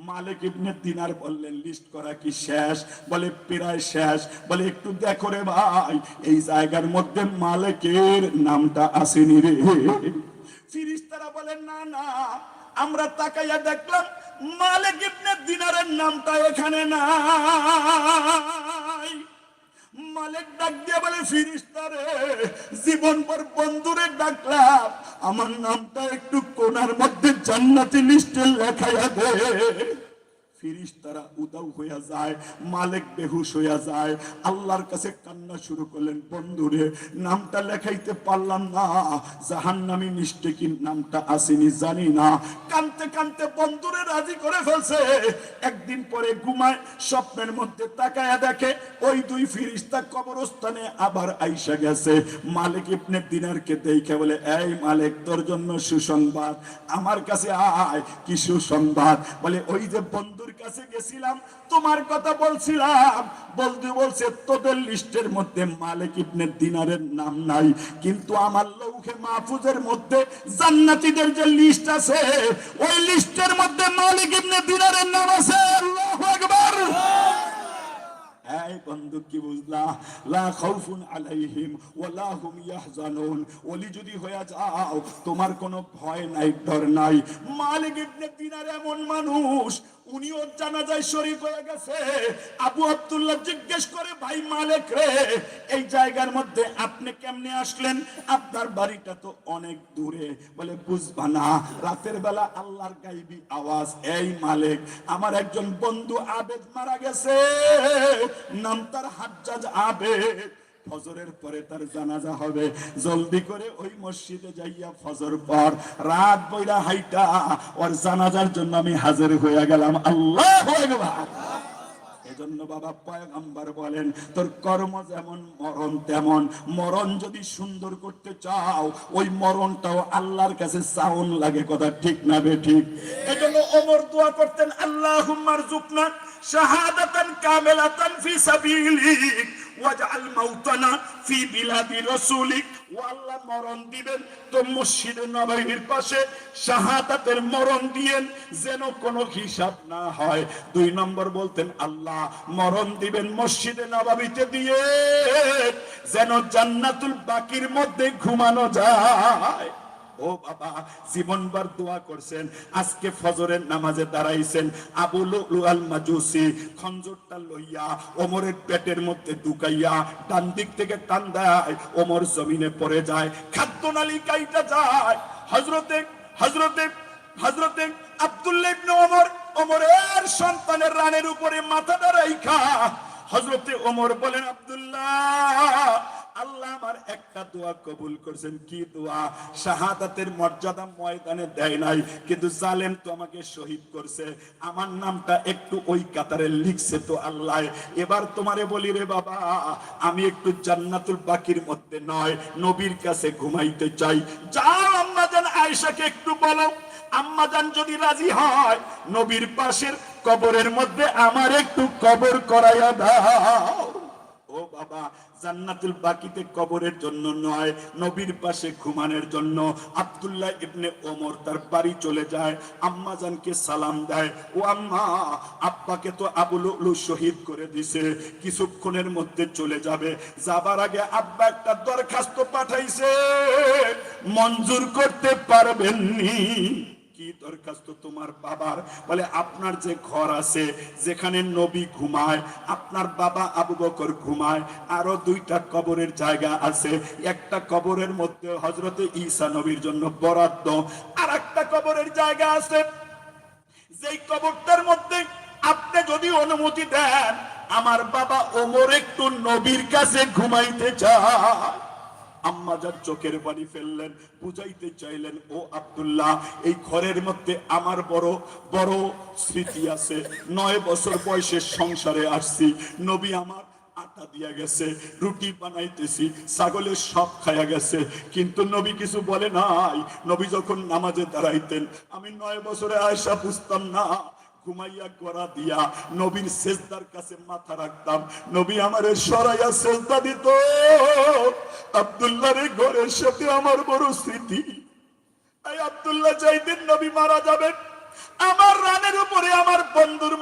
মালিক ইবনে দিনার বললেন, লিস্ট করা কি শেষ? বলে, প্রায় শেষ। বলে, একটু দেখো রে ভাই, এই জায়গার মধ্যে মালিকের নামটা আসেনি রে। ফেরেশতারা বলে, না না, আমরা তাকাইয়া দেখলাম মালিক ইবনে দিনারের নামটা এখানে নাই। মালিক ডাক দিয়ে বলে, ফেরেশতারে, জীবনভর বন্ধুরে ডাকলাম, আমার নামটা একটু কোণার মধ্যে জান্নাতি লিস্টে লেখাইয়া দে। ফেরেশতারা উদাও হইয়া যায়, মালিক বেহুশ হইয়া যায়। আল্লাহর কাছে কান্না শুরু করলেন, বন্ধুরে, নামটা লেখাইতে পারলাম না, জাহান্নামী লিস্টে কি নামটা আসেনি জানি না। কানতে কানতে বন্ধুরে রাজি করে ফেলছে। একদিন পরে ঘুমায়, স্বপ্নের মধ্যে তাকায়া দেখে ওই 2 ফেরেশতা কবরস্থানে আবার আইসা গেছে। মালিক ইবনে দিনারকে দেখে বলে, এই মালিক, তোর জন্য সুসংবাদ, আমার কাছে আয়। কি সুসংবাদ? বলে, ওই যে বন্ধু বন্ধুর কাছে গেছিলাম, তোমার কথা বলছিলাম, বন্ধু বলছে তোদের লিস্টের মধ্যে মালিক ইবনে দিনারের নাম নাই, কিন্তু আমার লৌহে মাহফুজের মধ্যে জান্নাতীদের যে লিস্ট আছে ওই লিস্টের মধ্যে মালিক ইবনে দিনারের নাম আছে। আল্লাহু আকবার। এই বন্ধু কি বুঝলা? লা খাউফুন আলাইহিম ওয়ালা হুম ইয়াহজানুন। ওলি যদি হয়ে যাও তোমার কোনো ভয় নাই, ডর নাই। মালিক ইবনে দিনার এমন মানুষ, উনিও জানাজায় শরীক হয়ে গেছে। আবু আব্দুল্লাহ জিজ্ঞেস করে, ভাই মালিক রে, এই জায়গার মধ্যে আপনি কেমনে আসলেন? আপনার বাড়িটা তো অনেক দূরে। বলে বুঝবা না, রাতের বেলা আল্লাহর গাইবি আওয়াজ, এই মালিক আমার একজন বন্ধু আবেদ মারা গেছে, নাম তার হাজ্জাজ আবেদ, ফজরের পরে তার জানাজা হবে, জলদি করে ওই মসজিদে যাইয়া ফজর পর রাত বইরা হাইটা ওর জানাজার জন্য আমি হাজির হয়ে গেলাম। আল্লাহু আকবার। এজন্য বাবা পয়গম্বর বলেন, তোর কর্ম যেমন মরণ তেমন। মরণ যদি সুন্দর করতে চাও ওই মরণটাও আল্লাহর কাছে সাউন্ড লাগে, কথা ঠিক না বে ঠিক? এজন্য ওমর দোয়া করতেন, আল্লাহুম্মা রযুকনা শাহাদাতান কামিলাতান ফি সাবিলিক ওয়াজআল মাউতানা ফি বিলাদি রাসূলিক। ও আল্লাহ, মরণ দিবেন তো মসজিদে নববীর পাশে শাহাদাতের মরণ দিয়েন, যেন কোনো হিসাব না হয়। 2 নম্বর বলতেন, আল্লাহ মরণ দিবেন মসজিদে নববীতে দিয়ে, যেন জান্নাতুল বাকির মধ্যে ঘুমানো যায়। ও বাবা, জীবনভর দোয়া করছেন, আজকে ফজরের নামাজে দাঁড়াইছেন, আবু লুলু আল মাজুসি খঞ্জরটা লইয়া ওমরের পেটের মধ্যে ঢুকাইয়া ডান দিক থেকে টান দেয়, ওমর জমিনে পড়ে যায়, খাদ্যনালী কাইটা যায়। হযরতে আব্দুল্লাহ ইবনে ওমর, ওমরের সন্তানের রানের উপরে মাথাটা রাইখা হযরতে ওমর বলেন, আব্দুল্লাহ, আল্লাহ আমার একটা দোয়া কবুল করছেন। কি দোয়া? শাহাদাতের মর্যাদা ময়দানে দেয় নাই, কিন্তু জালেম তো আমাকে শহীদ করছে, আমার নামটা একটু ওই কাতারে লিখছে তো আল্লাহ। এবার তোমারে বলি রে বাবা, আমি একটু জান্নাতুল বাকির মধ্যে নয় নবীর কাছে ঘুমাইতে চাই। যাও আম্মা জান আয়েশাকে একটু বলো, আম্মা জান যদি রাজি হয় নবীর পাশের কবরের মধ্যে আমার একটু কবর করাইয়া দাও। ও বাবা, জান্নাতুল বাকিতে কবরের জন্য নয়, নবীর পাশে ঘুমানোর জন্য আব্দুল্লাহ ইবনে ওমর তার বাড়ি চলে যায়, আম্মা জানকে সালাম দেয়, ও আম্মা, আব্বাকে তো আবু লুলু শহীদ করে দিছে, কিছুক্ষণের মধ্যে চলে যাবে, যাবার আগে আব্বা একটা দরখাস্ত পাঠাইছে, মঞ্জুর করতে পারবেননি? কি দরখাস্ত তোমার বাবার? বলে আপনার যে ঘর আছে যেখানে নবী ঘুমায়, আপনার বাবা আবু বকর ঘুমায়, আরো 2টা কবরের জায়গা আছে, একটা কবরের মধ্যে হযরতে ঈসা নবীর জন্য বরাদ্দ, আর একটা কবরের জায়গা আছে যেই কবরটার মধ্যে আপনি যদি অনুমতি দেন আমার বাবা ওমর একটু নবীর কাছে ঘুমাইতে চায়। আম্মা যার চোখের পানি ফেললেন, বুঝাইতে চাইলেন, ও আব্দুল্লাহ, এই ঘরের মধ্যে আমার বড় বড় স্মৃতি আছে। 9 বছর বয়সে সংসারে আসছি, নবী আমার আটা দিয়া গেছে, রুটি বানাইতেছি, ছাগলের সব খায়া গেছে, কিন্তু নবী কিছু বলে নাই। নবী যখন নামাজে দাঁড়াইতেন আমি 9 বছরে আয়েশা বুঝতাম না, ঘুমাইয়া গড়া দিয়া নবীর সেজদার কাছে মাথা রাখতাম, নবী আমারে সরাইয়া সেজদা দিত। আব্দুল্লাহর ঘরের সাথে আমার বড় স্মৃতি। এই আব্দুল্লাহ যেদিন নবী মারা যাবেন, আমার রানের উপরে আমার বন্ধুর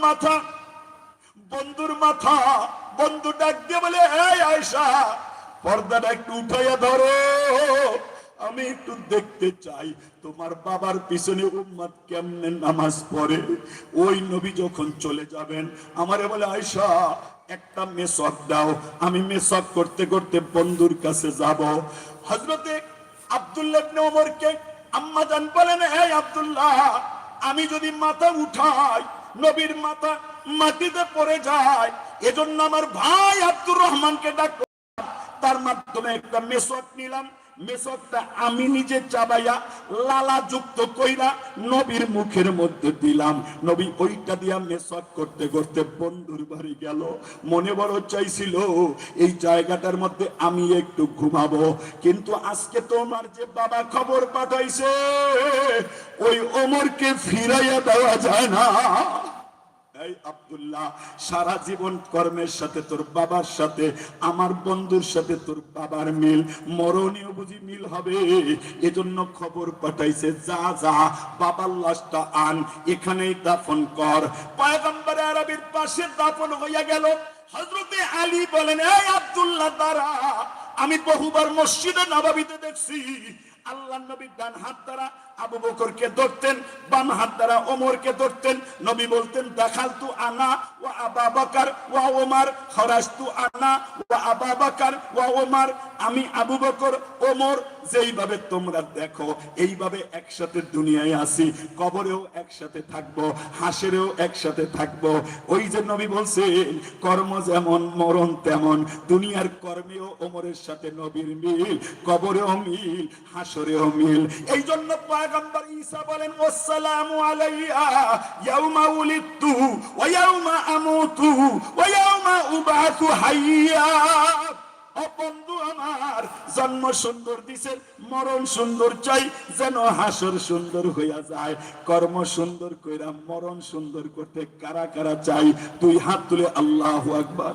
মাথা, বন্ধু ডাক দিয়ে বলে, এই আয়েশা, পর্দাটা একটু উঠাইয়া ধরো, আমি একটু দেখতে চাই তোমার বাবার পিছনে উম্মত কেমনে নামাজ পড়ে। ওই নবী যখন চলে যাবেন আমারে বলে, আয়েশা একটা মেসওয়াক দাও, আমি মেসওয়াক করতে করতে বন্ধুর কাছে যাব। হযরতে আব্দুল্লাহ ইবনে ওমরকে আম্মা জান বলেন, এই আব্দুল্লাহ, আমি যদি মাথা উঠাই নবীর মাথা মাটিতে পড়ে যায়, এজন্য আমার ভাই আব্দুর রহমানকে ডাক, তার মাধ্যমে একটা মেসওয়াক নিলাম, মেসওয়াকটা আমি নিজে চাবাইয়া লালা যুক্ত কইরা নবীর মুখের মধ্যে দিলাম। নবী ওইটা দিয়া মেসওয়াক করতে করতে বন্ধুর বাড়ি গেল, মনে বড় চাইছিল এই জায়গাটার মধ্যে আমি একটু ঘুমাবো, কিন্তু আজকে তোমার যে বাবা খবর পাঠাইছে ওই ওমরকে ফিরাইয়া দেওয়া যায় না। এই আব্দুল্লাহ, সারা জীবন কর্মের সাথে তোর বাবার সাথে, আমার বন্ধুর সাথে তোর বাবার মিল, মরণেও বুঝি মিল হবে। এজন্য খবর পাঠাইছে, যা যা বাবার লাশটা আন, এখানেই দাফন কর। পয়গম্বর আরবির পাশে দাফন হইয়া গেল। হযরতে আলী বলেন, এই আব্দুল্লাহ দাঁড়া, আমি বহুবার মসজিদে নববীতে দেখছি আল্লাহর নবী ডান হাত দ্বারা আবু বকরকে ধরতেন, বাম হাত দ্বারা ওমরকে ধরতেন। নবী বলতেন, দাখালতু আনা ওয়া আবু বকর ওয়া ওমর, খরাজতু আনা ওয়া আবু বকর ওয়া ওমর। আমি আবু বকর ওমর যেইভাবে তোমরা দেখো এইভাবে একসাথে দুনিয়ায় আসি, কবরেও একসাথে থাকবো, হাসরেও একসাথে থাকবো। ওই যে নবী বলছেন, কর্ম যেমন মরণ তেমন, দুনিয়ার কর্মেও ওমরের সাথে নবীর মিল, কবরেও মিল, হাসরেও মিল। এই জন্য পয়গম্বর ঈসা বলেন, ওয়াসসালামু আলাইয়া ইয়াউমা উলিদতু ওয়া ইয়াউমা আমুতু ওয়া ইয়াউমা উবাতু হাইয়া। ও বন্ধু আমার, জন্ম সুন্দর দিছে, মরণ সুন্দর চাই, যেন হাসর সুন্দর হইয়া যায়। কর্ম সুন্দর কইরা মরণ সুন্দর করতে কারা কারা চাই? দুই হাত তুলে আল্লাহু আকবার,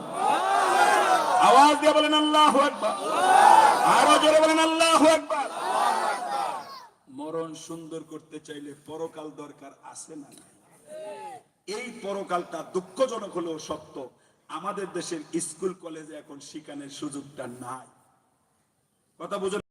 আওয়াজ দিয়ে বলেন আল্লাহু আকবার, আরো জোরে বলেন আল্লাহু আকবার। মরণ সুন্দর করতে চাইলে পরকাল দরকার আছে না? এই পরকালটা দুঃখজনক হলেও সত্য, আমাদের দেশের স্কুল কলেজে এখন শিখানোর সুযোগটা নাই। কথা বুঝেন?